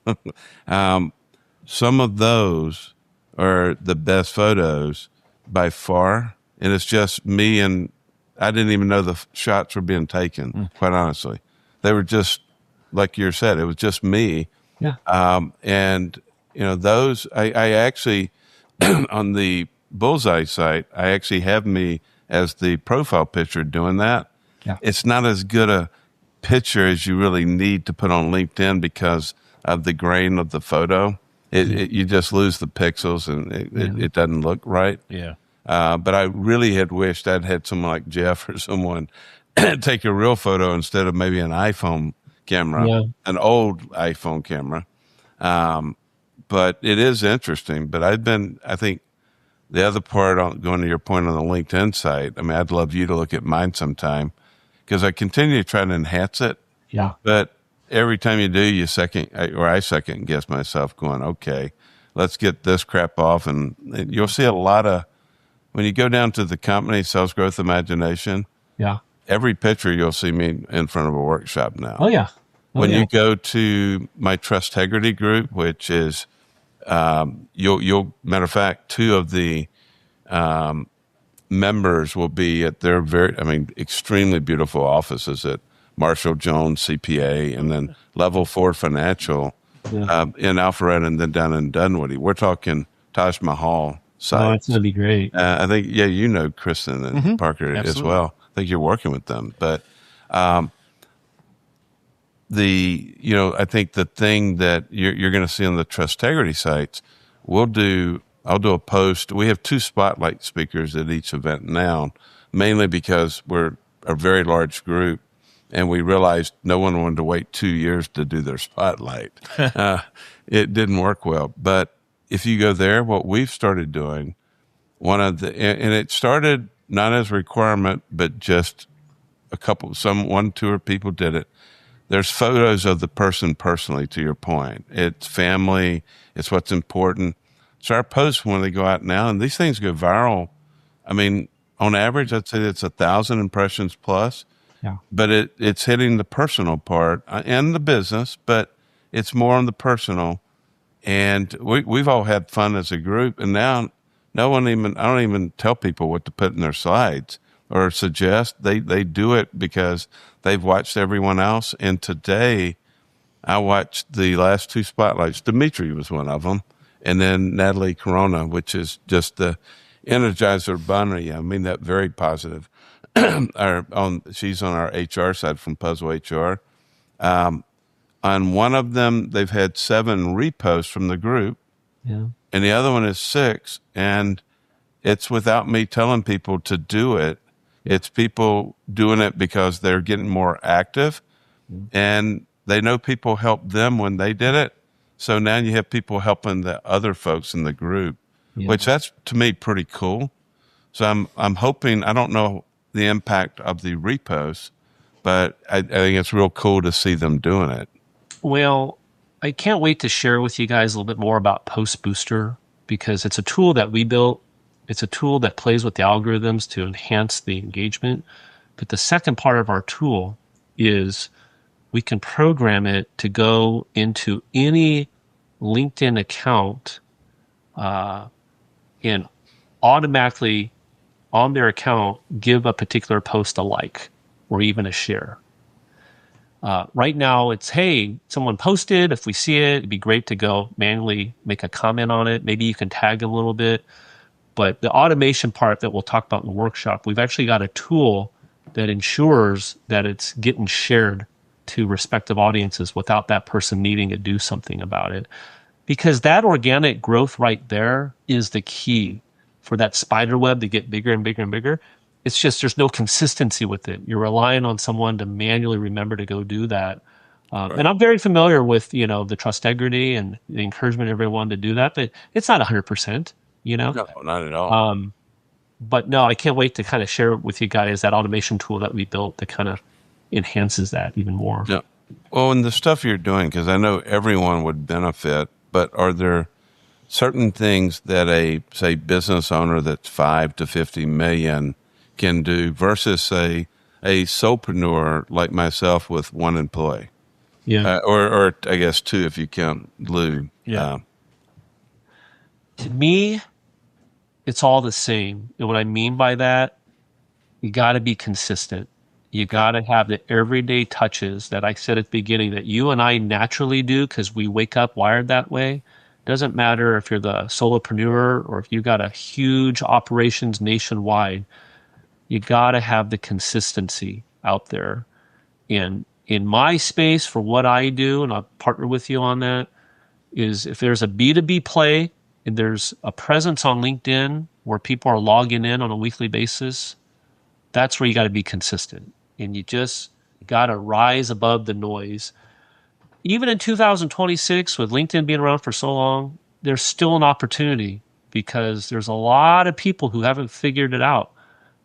Some of those are the best photos by far. And it's just me, and I didn't even know the shots were being taken, quite honestly. They were just, like you said, it was just me. Yeah. And, those, I actually, on the Bullseye site, I actually have me as the profile picture doing that. Yeah. It's not as good a picture as you really need to put on LinkedIn because of the grain of the photo. You just lose the pixels, and it doesn't look right. Yeah. But I really had wished I'd had someone like Jeff or someone take a real photo instead of maybe an iPhone camera, an old iPhone camera. But it is interesting. But I think the other part, going to your point on the LinkedIn site, I mean, I'd love you to look at mine sometime because I continue to try to enhance it. Yeah. But every time you do, I second guess myself going, okay, let's get this crap off. And you'll see a lot of, when you go down to the company, Sales Growth Imagination, every picture you'll see me in front of a workshop now. Oh, yeah. When you go to my Trusthegrity group, which is, you'll matter of fact, two of the members will be at their extremely beautiful offices at Marshall Jones CPA, and then Level 4 Financial in Alpharetta, and then down in Dunwoody. We're talking Taj Mahal sites. Oh, it's going to be great. I think, you know Kristen and Parker as well. I think you're working with them. But I think the thing that you're going to see on the Trustegrity sites, I'll do a post. We have 2 spotlight speakers at each event now, mainly because we're a very large group, and we realized no one wanted to wait 2 years to do their spotlight. It didn't work well. But if you go there, what we've started doing, and it started not as a requirement, but just one, 2 or people did it. There's photos of the person personally, to your point. It's family. It's what's important. So our posts, when they go out now, and these things go viral, I mean, on average, I'd say it's 1,000 impressions plus. Yeah. But it's hitting the personal part and the business, but it's more on the personal. And we've all had fun as a group. And now I don't even tell people what to put in their slides or suggest. They do it because they've watched everyone else. And today I watched the last 2 spotlights. Dimitri was one of them. And then Natalie Corona, which is just the Energizer Bunny. I mean that very positive. She's on our HR side from Puzzle HR. On one of them, they've had 7 reposts from the group. Yeah. And the other one is 6. And it's without me telling people to do it. It's people doing it because they're getting more active, and they know people helped them when they did it. So now you have people helping the other folks in the group, which that's, to me, pretty cool. So I'm hoping, I don't know the impact of the reposts, but I think it's real cool to see them doing it. Well, I can't wait to share with you guys a little bit more about Post Booster, because it's a tool that we built. It's a tool that plays with the algorithms to enhance the engagement. But the second part of our tool is we can program it to go into any LinkedIn account and automatically on their account give a particular post a like or even a share. Right now it's, hey, someone posted. If we see it, it'd be great to go manually make a comment on it. Maybe you can tag a little bit. But the automation part that we'll talk about in the workshop, we've actually got a tool that ensures that it's getting shared to respective audiences without that person needing to do something about it. Because that organic growth right there is the key for that spider web to get bigger and bigger and bigger. It's just there's no consistency with it. You're relying on someone to manually remember to go do that. Right. And I'm very familiar with, the Trustegrity and the encouragement of everyone to do that, but it's not 100%. No, not at all. But no, I can't wait to kind of share with you guys that automation tool that we built that kind of enhances that even more. Yeah. Well, and the stuff you're doing, because I know everyone would benefit, but are there certain things that a, say, business owner that's 5 to 50 million can do versus a solopreneur like myself with 1 employee? Yeah. Or I guess 2 if you count Lou. Yeah. To me, it's all the same. And what I mean by that, you got to be consistent. You got to have the everyday touches that I said at the beginning that you and I naturally do because we wake up wired that way. Doesn't matter if you're the solopreneur or if you got a huge operations nationwide. You got to have the consistency out there. And in my space for what I do, and I'll partner with you on that, is if there's a B2B play, and there's a presence on LinkedIn where people are logging in on a weekly basis, that's where you got to be consistent. And you just got to rise above the noise. Even in 2026, with LinkedIn being around for so long, there's still an opportunity because there's a lot of people who haven't figured it out.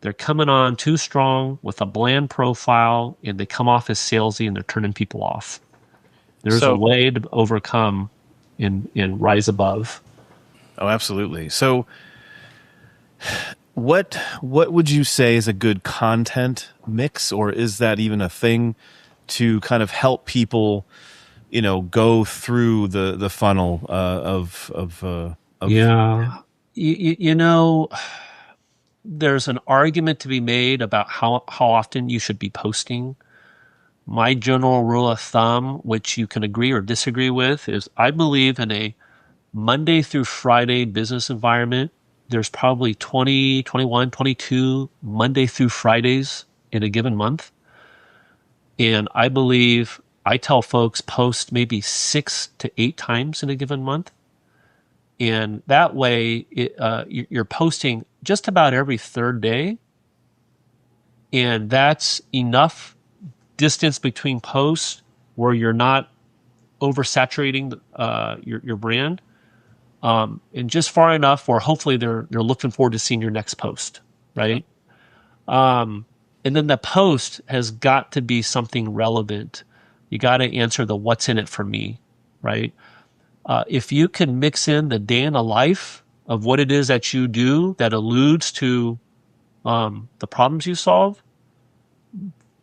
They're coming on too strong with a bland profile, and they come off as salesy, and they're turning people off. There's a way to overcome and rise above. Oh, absolutely. So what would you say is a good content mix, or is that even a thing to kind of help people, go through the funnel of yeah. there's an argument to be made about how often you should be posting. My general rule of thumb, which you can agree or disagree with, is I believe in a Monday through Friday business environment, there's probably 20, 21, 22 Monday through Fridays in a given month. And I believe I tell folks post maybe 6 to 8 times in a given month. And that way you're posting just about every third day. And that's enough distance between posts where you're not oversaturating your brand. And just far enough where hopefully they're looking forward to seeing your next post, right? And then the post has got to be something relevant. You got to answer the what's in it for me, right? If you can mix in the day in the life of what it is that you do that alludes to the problems you solve,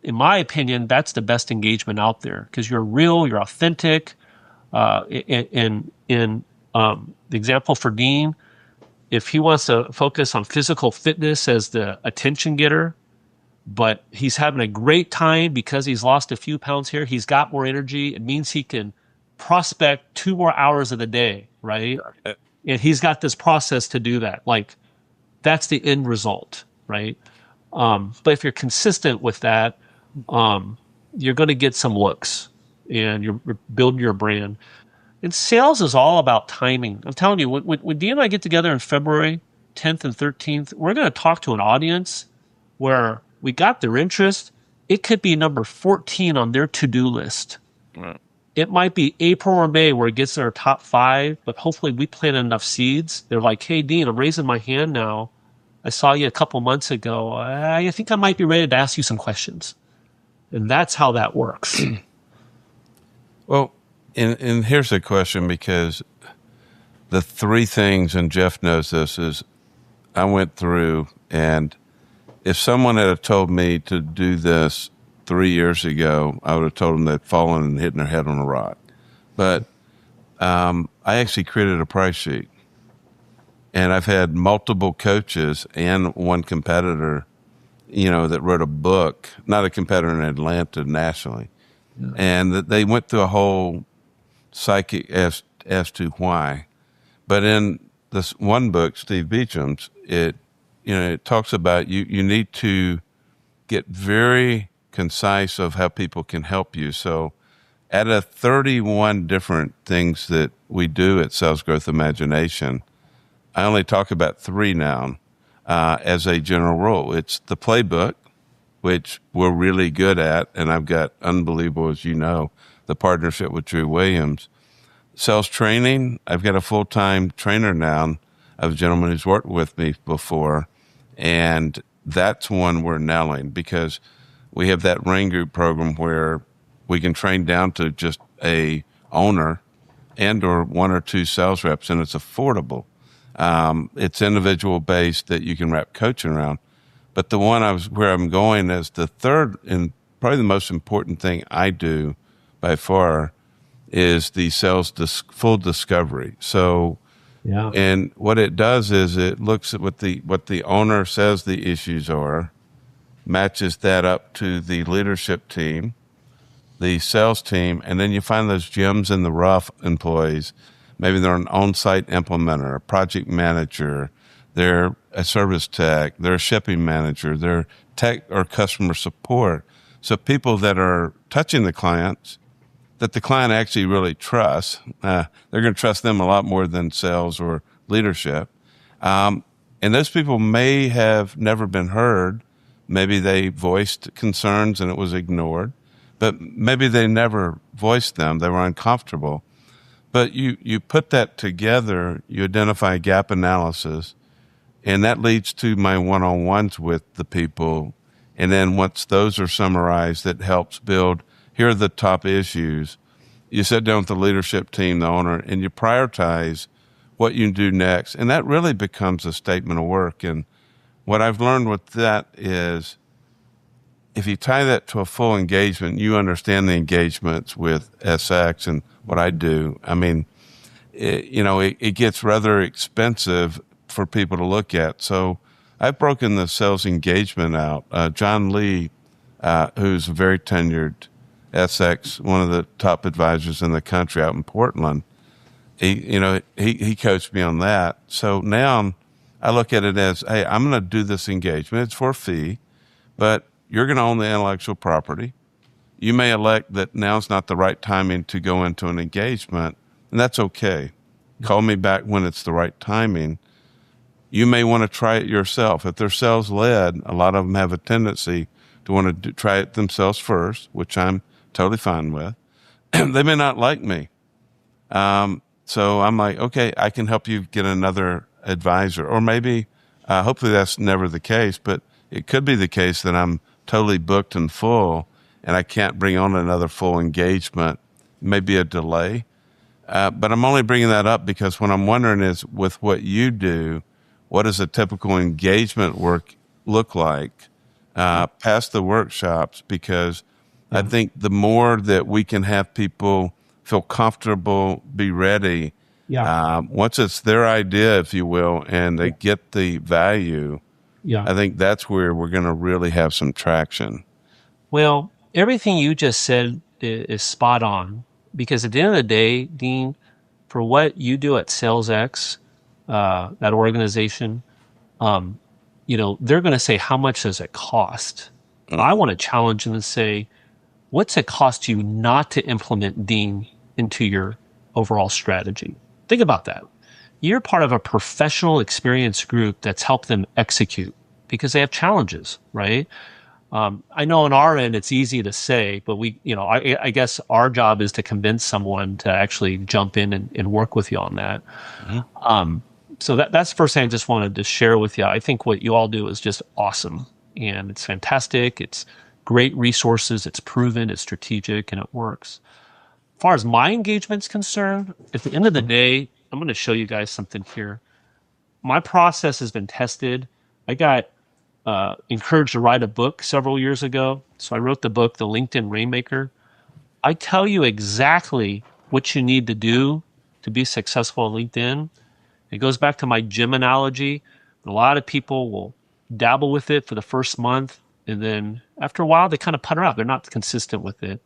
in my opinion, that's the best engagement out there because you're real, you're authentic. In the example for Dean, if he wants to focus on physical fitness as the attention getter, but he's having a great time because he's lost a few pounds here, he's got more energy. It means he can prospect 2 more hours of the day, right? And he's got this process to do that. Like, that's the end result, right? But if you're consistent with that, you're going to get some looks and you're building your brand. And sales is all about timing. I'm telling you, when Dee and I get together in February 10th and 13th, we're going to talk to an audience where we got their interest. It could be number 14 on their to-do list. Right. It might be April or May where it gets in our top 5, but hopefully we plant enough seeds. They're like, hey, Dean, I'm raising my hand now. I saw you a couple months ago. I think I might be ready to ask you some questions. And that's how that works. Well, and here's a question, because the 3 things, and Jeff knows this, is I went through, and if someone had told me to do this 3 years ago, I would have told them they'd fallen and hitting their head on a rock. But I actually created a price sheet. And I've had multiple coaches and one competitor, that wrote a book, not a competitor in Atlanta, nationally. Yeah. And that they went through a whole psychic as to why. But in this one book, Steve Beacham's, it talks about you need to get very concise of how people can help you. So out of 31 different things that we do at Sales Growth Imagination, I only talk about 3 now as a general rule. It's the playbook, which we're really good at, and I've got unbelievable, as you know, the partnership with Drew Williams. Sales training, I've got a full-time trainer now of a gentleman who's worked with me before, and that's one we're nailing because we have that Rain Group program where we can train down to just a owner and or 1 or 2 sales reps, and it's affordable. It's individual based that you can wrap coaching around. But the one where I'm going is the third and probably the most important thing I do by far is the sales full discovery. So, yeah. And what it does is it looks at what the owner says the issues are, matches that up to the leadership team, the sales team, and then you find those gems in the rough employees. Maybe they're an on-site implementer, a project manager, they're a service tech, they're a shipping manager, they're tech or customer support. So people that are touching the clients, that the client actually really trusts, they're going to trust them a lot more than sales or leadership. And those people may have never been heard. Maybe they voiced concerns and it was ignored, but maybe they never voiced them. They were uncomfortable. But you put that together, you identify gap analysis, and that leads to my one-on-ones with the people. And then once those are summarized, that helps build, here are the top issues. You sit down with the leadership team, the owner, and you prioritize what you do next. And that really becomes a statement of work. And what I've learned with that is if you tie that to a full engagement, you understand the engagements with SX and what I do. I mean, it gets rather expensive for people to look at. So I've broken the sales engagement out. John Lee, who's a very tenured SX, one of the top advisors in the country out in Portland, he coached me on that. So now I look at it as, hey, I'm going to do this engagement. It's for a fee, but you're going to own the intellectual property. You may elect that now's not the right timing to go into an engagement, and that's okay. Call me back when it's the right timing. You may want to try it yourself. If they're sales led, a lot of them have a tendency to want to try it themselves first, which I'm totally fine with. They may not like me. So I'm like, okay, I can help you get another advisor. Or maybe, hopefully that's never the case, but it could be the case that I'm totally booked and full and I can't bring on another full engagement. Maybe a delay. But I'm only bringing that up because what I'm wondering is, with what you do, what does a typical engagement work look like past the workshops? Because I think the more that we can have people feel comfortable, be ready, once it's their idea, if you will, and they get the value, I think that's where we're going to really have some traction. Well, everything you just said is spot on, because at the end of the day, Dean, for what you do at SalesX, that organization, they're going to say, how much does it cost? I want to challenge them and say, what's it cost you not to implement Dean into your overall strategy? Think about that. You're part of a professional experience group that's helped them execute because they have challenges, right? I know on our end, it's easy to say, but I guess our job is to convince someone to actually jump in and work with you on that. Mm-hmm. So that's the first thing I just wanted to share with you. I think what you all do is just awesome, and it's fantastic. It's great resources. It's proven. It's strategic, and it works. As far as my engagement's concerned, at the end of the day, I'm going to show you guys something here. My process has been tested. I got encouraged to write a book several years ago. So I wrote the book, The LinkedIn Rainmaker. I tell you exactly what you need to do to be successful on LinkedIn. It goes back to my gym analogy. A lot of people will dabble with it for the first month, and then after a while, they kind of putter out. They're not consistent with it.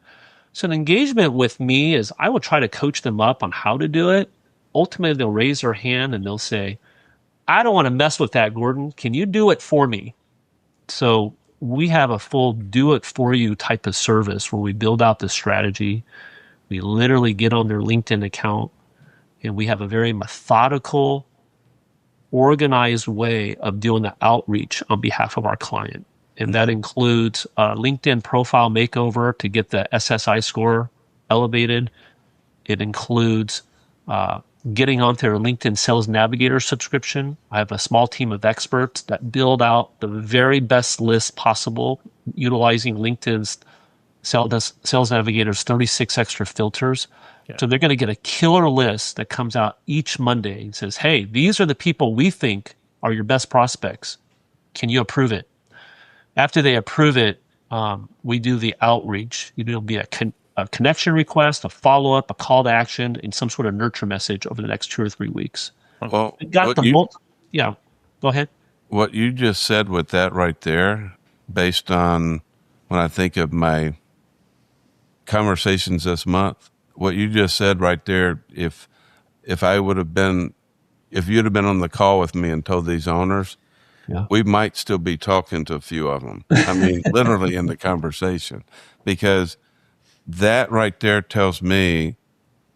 So an engagement with me is I will try to coach them up on how to do it. Ultimately, they'll raise their hand and they'll say, I don't want to mess with that, Gordon. Can you do it for me? So we have a full do-it-for-you type of service where we build out the strategy. We literally get on their LinkedIn account, and we have a very methodical, organized way of doing the outreach on behalf of our client. And that includes a LinkedIn profile makeover to get the SSI score elevated. It includes getting onto their LinkedIn Sales Navigator subscription. I have a small team of experts that build out the very best list possible, utilizing LinkedIn's Sales Navigator's 36 extra filters. Yeah. So they're going to get a killer list that comes out each Monday and says, hey, these are the people we think are your best prospects. Can you approve it? After they approve it, we do the outreach. It'll be a connection request, a follow-up, a call to action, and some sort of nurture message over the next 2 or 3 weeks. Well, go ahead. What you just said with that right there, based on when I think of my conversations this month, what you just said right there, if you'd have been on the call with me and told these owners, we might still be talking to a few of them. I mean, literally in the conversation, because that right there tells me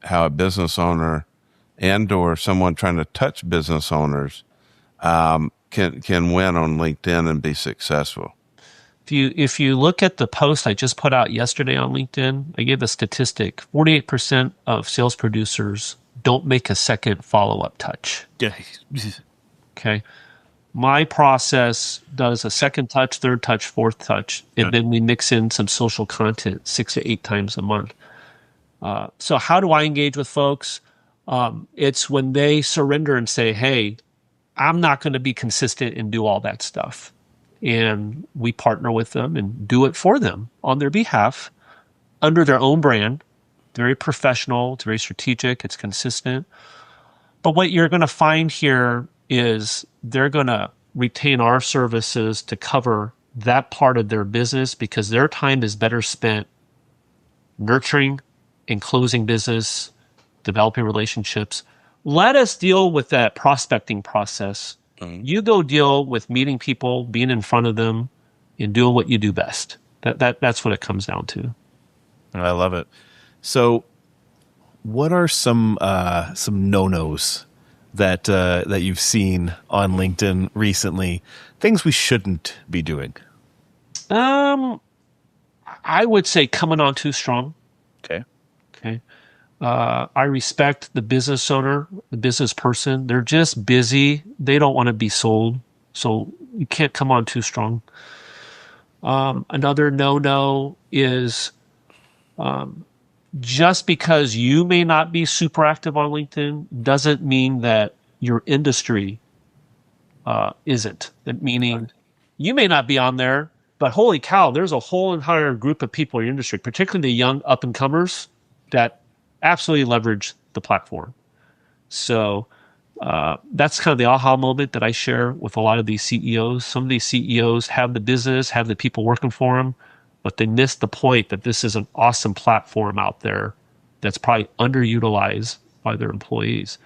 how a business owner and or someone trying to touch business owners can win on LinkedIn and be successful. If you look at the post I just put out yesterday on LinkedIn, I gave a statistic: 48% of sales producers don't make a second follow-up touch. Okay. My process does a second touch, third touch, fourth touch, and then we mix in some social content 6 to 8 times a month. So how do I engage with folks? It's when they surrender and say, hey, I'm not going to be consistent and do all that stuff. And we partner with them and do it for them on their behalf under their own brand. Very professional. It's very strategic. It's consistent. But what you're going to find here is they're going to retain our services to cover that part of their business because their time is better spent nurturing and closing business, developing relationships. Let us deal with that prospecting process. You go deal with meeting people, being in front of them, and doing what you do best. That's what it comes down to. I love it. So, what are some no-nos that you've seen on LinkedIn recently? Things we shouldn't be doing. I would say coming on too strong. Okay. I respect the business owner, the business person. They're just busy. They don't want to be sold. So you can't come on too strong. Another no-no is just because you may not be super active on LinkedIn doesn't mean that your industry isn't. Meaning you may not be on there, but holy cow, there's a whole entire group of people in your industry, particularly the young up-and-comers, that absolutely leverage the platform. So that's kind of the aha moment that I share with a lot of these CEOs. Some of these CEOs have the business, have the people working for them, but they miss the point that this is an awesome platform out there that's probably underutilized by their employees.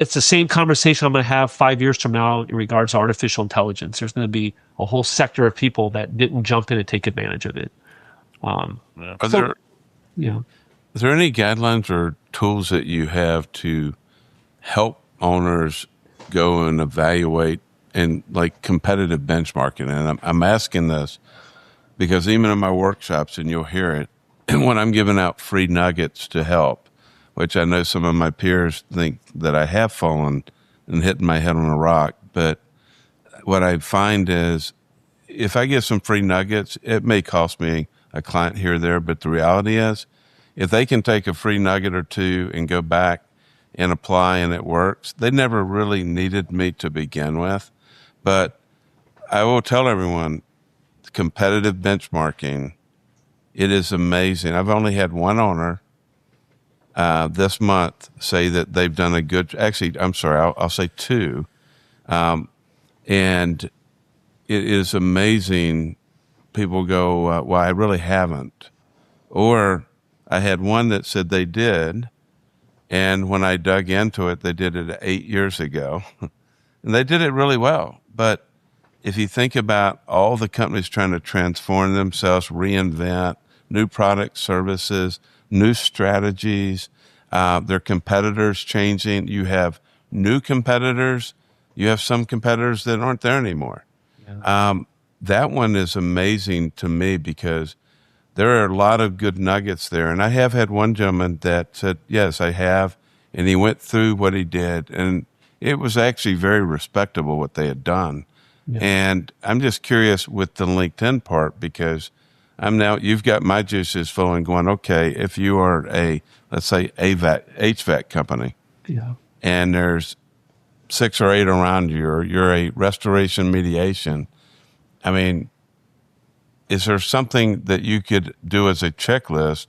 It's the same conversation I'm going to have 5 years from now in regards to artificial intelligence. There's going to be a whole sector of people that didn't jump in and take advantage of it. Are there any guidelines or tools that you have to help owners go and evaluate and like competitive benchmarking? And I'm asking this because even in my workshops, and you'll hear it, when I'm giving out free nuggets to help, which I know some of my peers think that I have fallen and hit my head on a rock. But what I find is if I give some free nuggets, it may cost me a client here or there. But the reality is if they can take a free nugget or two and go back and apply and it works, they never really needed me to begin with. But I will tell everyone, competitive benchmarking, it is amazing. I've only had one owner this month say that they've done a good, actually, I'm sorry, I'll say two. And it is amazing. People go, well, I really haven't. Or I had one that said they did. And when I dug into it, they did it 8 years ago. And they did it really well. But if you think about all the companies trying to transform themselves, reinvent new products, services, new strategies, their competitors changing. You have new competitors. You have some competitors that aren't there anymore. Yeah. That one is amazing to me because there are a lot of good nuggets there. And I have had one gentleman that said, yes, I have. And he went through what he did. And it was actually very respectable what they had done. Yeah. And I'm just curious with the LinkedIn part because you've got my juices flowing going, okay, if you are let's say HVAC company, yeah, and there's 6 or 8 around you, or you're a restoration mediation, I mean, is there something that you could do as a checklist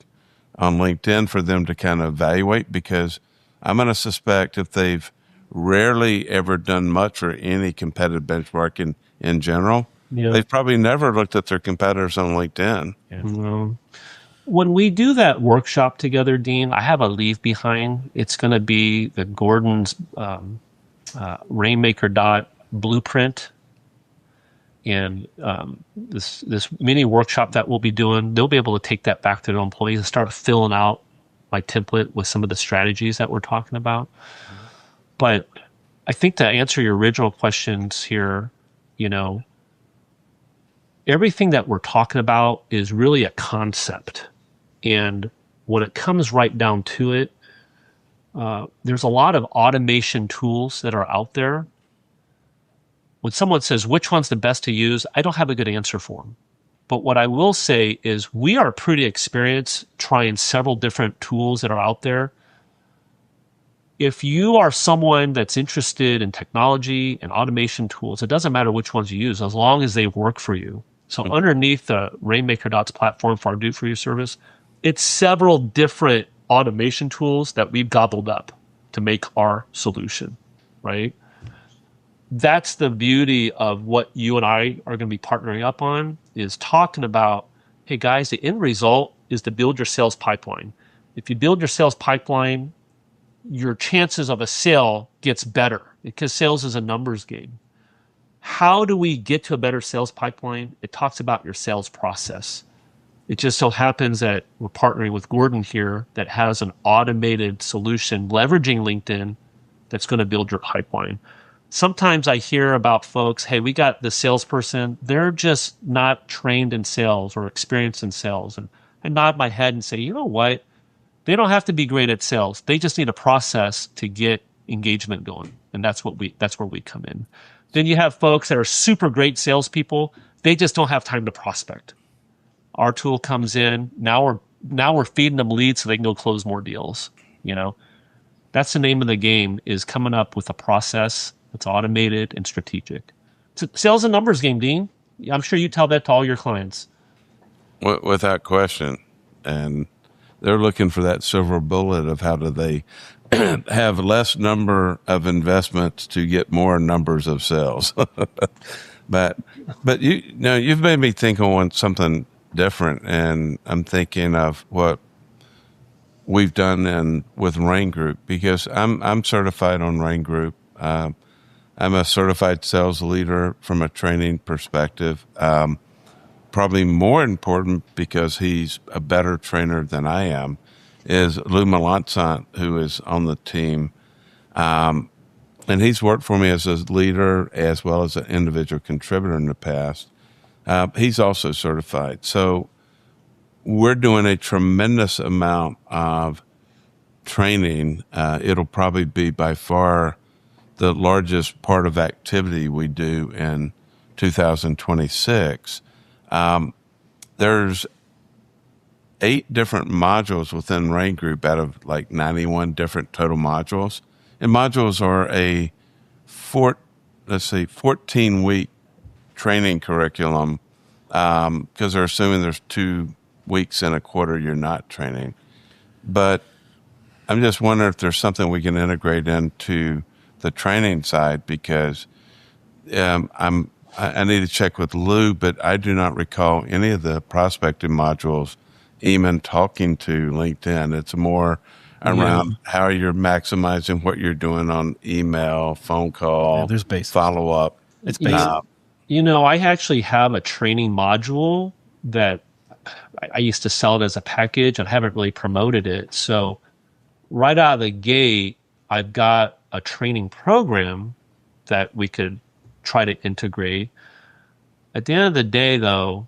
on LinkedIn for them to kind of evaluate? Because I'm going to suspect if they've rarely ever done much or any competitive benchmarking in general, yeah, they've probably never looked at their competitors on LinkedIn. Yeah. Well, when we do that workshop together, Dean, I have a leave behind. It's going to be the Gordon's Rainmaker Dot blueprint. And this mini workshop that we'll be doing, they'll be able to take that back to their employees and start filling out my template with some of the strategies that we're talking about. Mm-hmm. But I think to answer your original questions here, everything that we're talking about is really a concept. And when it comes right down to it, there's a lot of automation tools that are out there. When someone says, which one's the best to use, I don't have a good answer for them. But what I will say is we are pretty experienced trying several different tools that are out there. If you are someone that's interested in technology and automation tools, it doesn't matter which ones you use as long as they work for you. So underneath the Rainmaker Dots platform for our Do For You service, it's several different automation tools that we've gobbled up to make our solution, right? that's the beauty of what you and I are going to be partnering up on, is talking about, hey guys, the end result is to build your sales pipeline. If you build your sales pipeline, your chances of a sale gets better, because sales is a numbers game. How do we get to a better sales pipeline? It talks about your sales process. It just so happens that we're partnering with Gordon here that has an automated solution leveraging LinkedIn that's going to build your pipeline. Sometimes I hear about folks, hey, we got the salesperson, they're just not trained in sales or experienced in sales. And I nod my head and say, you know what? They don't have to be great at sales. They just need a process to get engagement going. And that's where we come in. Then you have folks that are super great salespeople. They just don't have time to prospect. Our tool comes in. Now we're feeding them leads so they can go close more deals. That's the name of the game, is coming up with a process that's automated and strategic. It's sales and numbers game, Dean. I'm sure you tell that to all your clients. Without question. And they're looking for that silver bullet of how do they have less number of investments to get more numbers of sales. but you've made me think on something different, and I'm thinking of what we've done with Rain Group, because I'm certified on Rain Group. I'm a certified sales leader from a training perspective. Probably more important, because he's a better trainer than I am, is Lou Melanson, who is on the team. And he's worked for me as a leader as well as an individual contributor in the past. He's also certified. So we're doing a tremendous amount of training. It'll probably be by far the largest part of activity we do in 2026. There's 8 different modules within Rain Group out of like 91 different total modules. And modules are a 14-week training curriculum, because they're assuming there's 2 weeks in a quarter you're not training. But I'm just wondering if there's something we can integrate into the training side, because I need to check with Lou, but I do not recall any of the prospecting modules even talking to LinkedIn. It's more around how you're maximizing what you're doing on email, phone call, there's basics. Follow up. It's basic. I actually have a training module that I used to sell it as a package, and haven't really promoted it. So right out of the gate, I've got a training program that we could try to integrate. At the end of the day, though,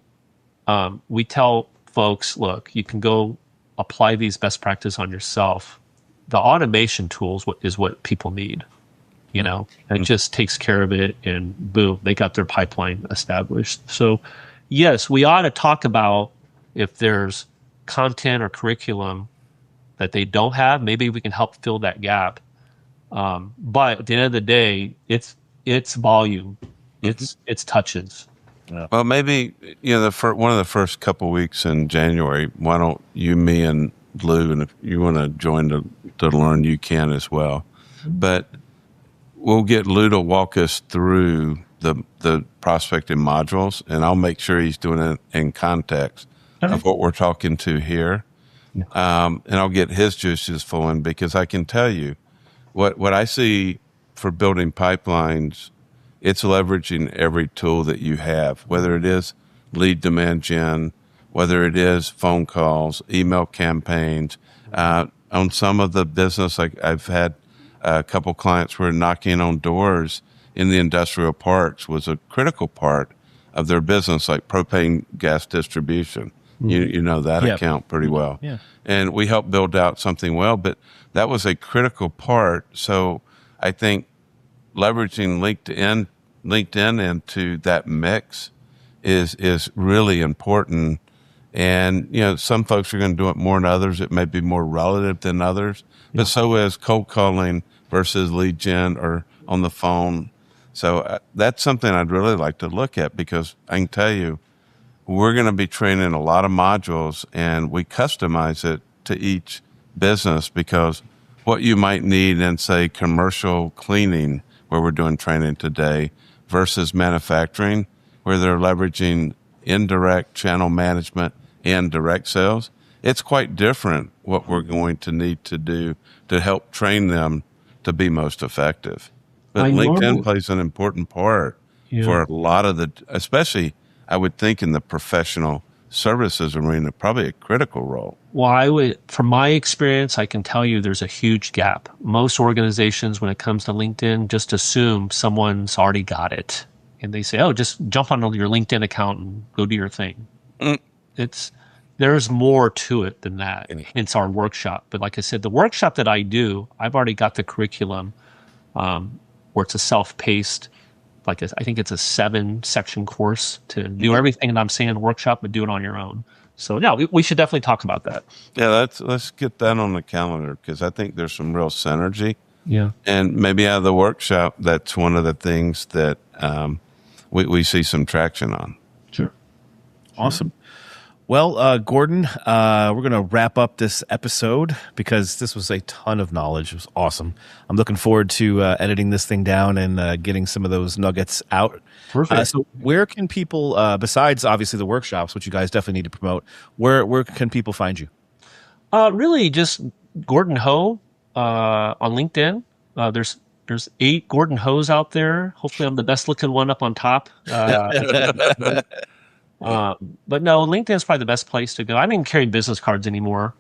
we tell folks, look, you can go apply these best practices on yourself. The automation tools is what people need. It just takes care of it, and boom, they got their pipeline established. So yes, we ought to talk about if there's content or curriculum that they don't have, maybe we can help fill that gap. But at the end of the day, it's volume, it's touches. Yeah. Well, maybe one of the first couple weeks in January, why don't you, me, and Lou, and if you want to join to learn, you can as well. But we'll get Lou to walk us through the prospecting modules, and I'll make sure he's doing it in context of what we're talking to here. And I'll get his juices flowing, because I can tell you what I see for building pipelines. It's leveraging every tool that you have, whether it is lead demand gen, whether it is phone calls, email campaigns. On some of the business, I've had a couple clients where knocking on doors in the industrial parks was a critical part of their business, like propane gas distribution. You know that account pretty well. Yeah. And we helped build out something well, but that was a critical part. So I think leveraging LinkedIn into that mix is really important. And, some folks are going to do it more than others. It may be more relative than others, but so is cold calling versus lead gen or on the phone. So that's something I'd really like to look at, because I can tell you, we're going to be training a lot of modules, and we customize it to each business, because what you might need in, say, commercial cleaning where we're doing training today, versus manufacturing, where they're leveraging indirect channel management and direct sales. It's quite different what we're going to need to do to help train them to be most effective. But LinkedIn plays an important part for a lot of especially I would think in the professional services arena, probably a critical role. Well, from my experience, I can tell you there's a huge gap. Most organizations, when it comes to LinkedIn, just assume someone's already got it. And they say, oh, just jump on your LinkedIn account and go do your thing. There's more to it than that. It's our workshop. But like I said, the workshop that I do, I've already got the curriculum where it's a self-paced, I think it's a 7-section course to do everything that I'm saying in the workshop, but do it on your own. So yeah, we should definitely talk about that. Yeah, let's get that on the calendar, because I think there's some real synergy. Yeah. And maybe out of the workshop, that's one of the things that we see some traction on. Sure. Awesome. Well, Gordon, we're going to wrap up this episode because this was a ton of knowledge. It was awesome. I'm looking forward to editing this thing down and getting some of those nuggets out. Perfect. So where can people, besides obviously the workshops, which you guys definitely need to promote, where can people find you? Really just Gordon Ho on LinkedIn. There's 8 Gordon Ho's out there. Hopefully I'm the best looking one up on top. But no, LinkedIn is probably the best place to go. I don't even carry business cards anymore.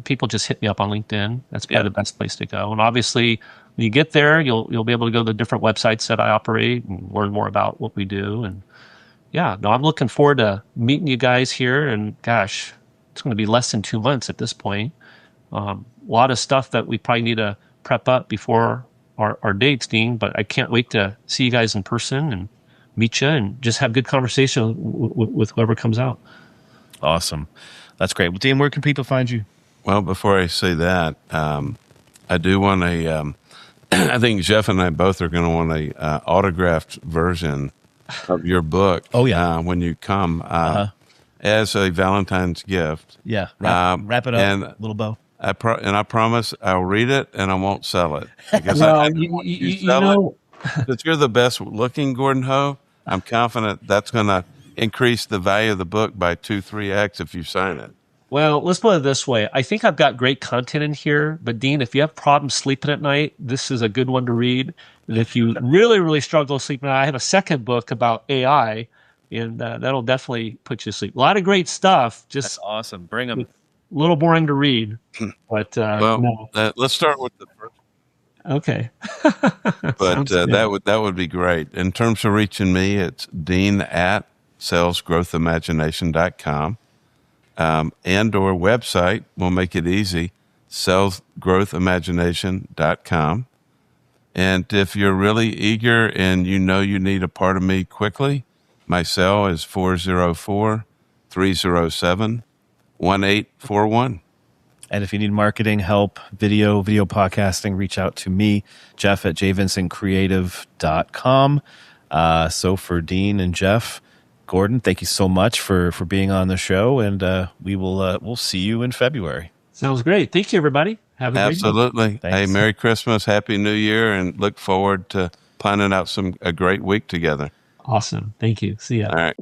People just hit me up on LinkedIn. That's probably the best place to go. And obviously, when you get there, you'll be able to go to the different websites that I operate and learn more about what we do. And yeah, no, I'm looking forward to meeting you guys here. And gosh, it's going to be less than 2 months at this point. A lot of stuff that we probably need to prep up before our dates, Dean. But I can't wait to see you guys in person and meet you and just have good conversation with whoever comes out. Awesome. That's great. Well, Dean, where can people find you? Well, before I say that, I do want a, I think Jeff and I both are going to want a autographed version of your book. Oh, yeah. When you come as a Valentine's gift. Yeah. Wrap it up, and little bow. I promise I'll read it and I won't sell it. Because If you're the best looking Gordon Ho, I'm confident that's going to increase the value of the book by 2-3x if you sign it. Well, let's put it this way. I think I've got great content in here, but Dean, if you have problems sleeping at night, this is a good one to read. And if you really, really struggle sleeping at night, I have a second book about AI, and that'll definitely put you to sleep. A lot of great stuff. That's awesome. Bring them. A little boring to read, but let's start with the first. Okay. But that would be great. In terms of reaching me, it's dean@salesgrowthimagination.com. And or website, we'll make it easy, salesgrowthimagination.com. And if you're really eager and you know you need a part of me quickly, my cell is 404-307-1841. And if you need marketing help, video podcasting, reach out to me, Jeff at jvincentcreative.com. So for Dean and Jeff, Gordon, thank you so much for being on the show, and we'll see you in February. Sounds great. Thank you, everybody. Have a Absolutely. great day. Hey, Merry Christmas, Happy New Year, and look forward to planning out a great week together. Awesome. Thank you. See ya. All right.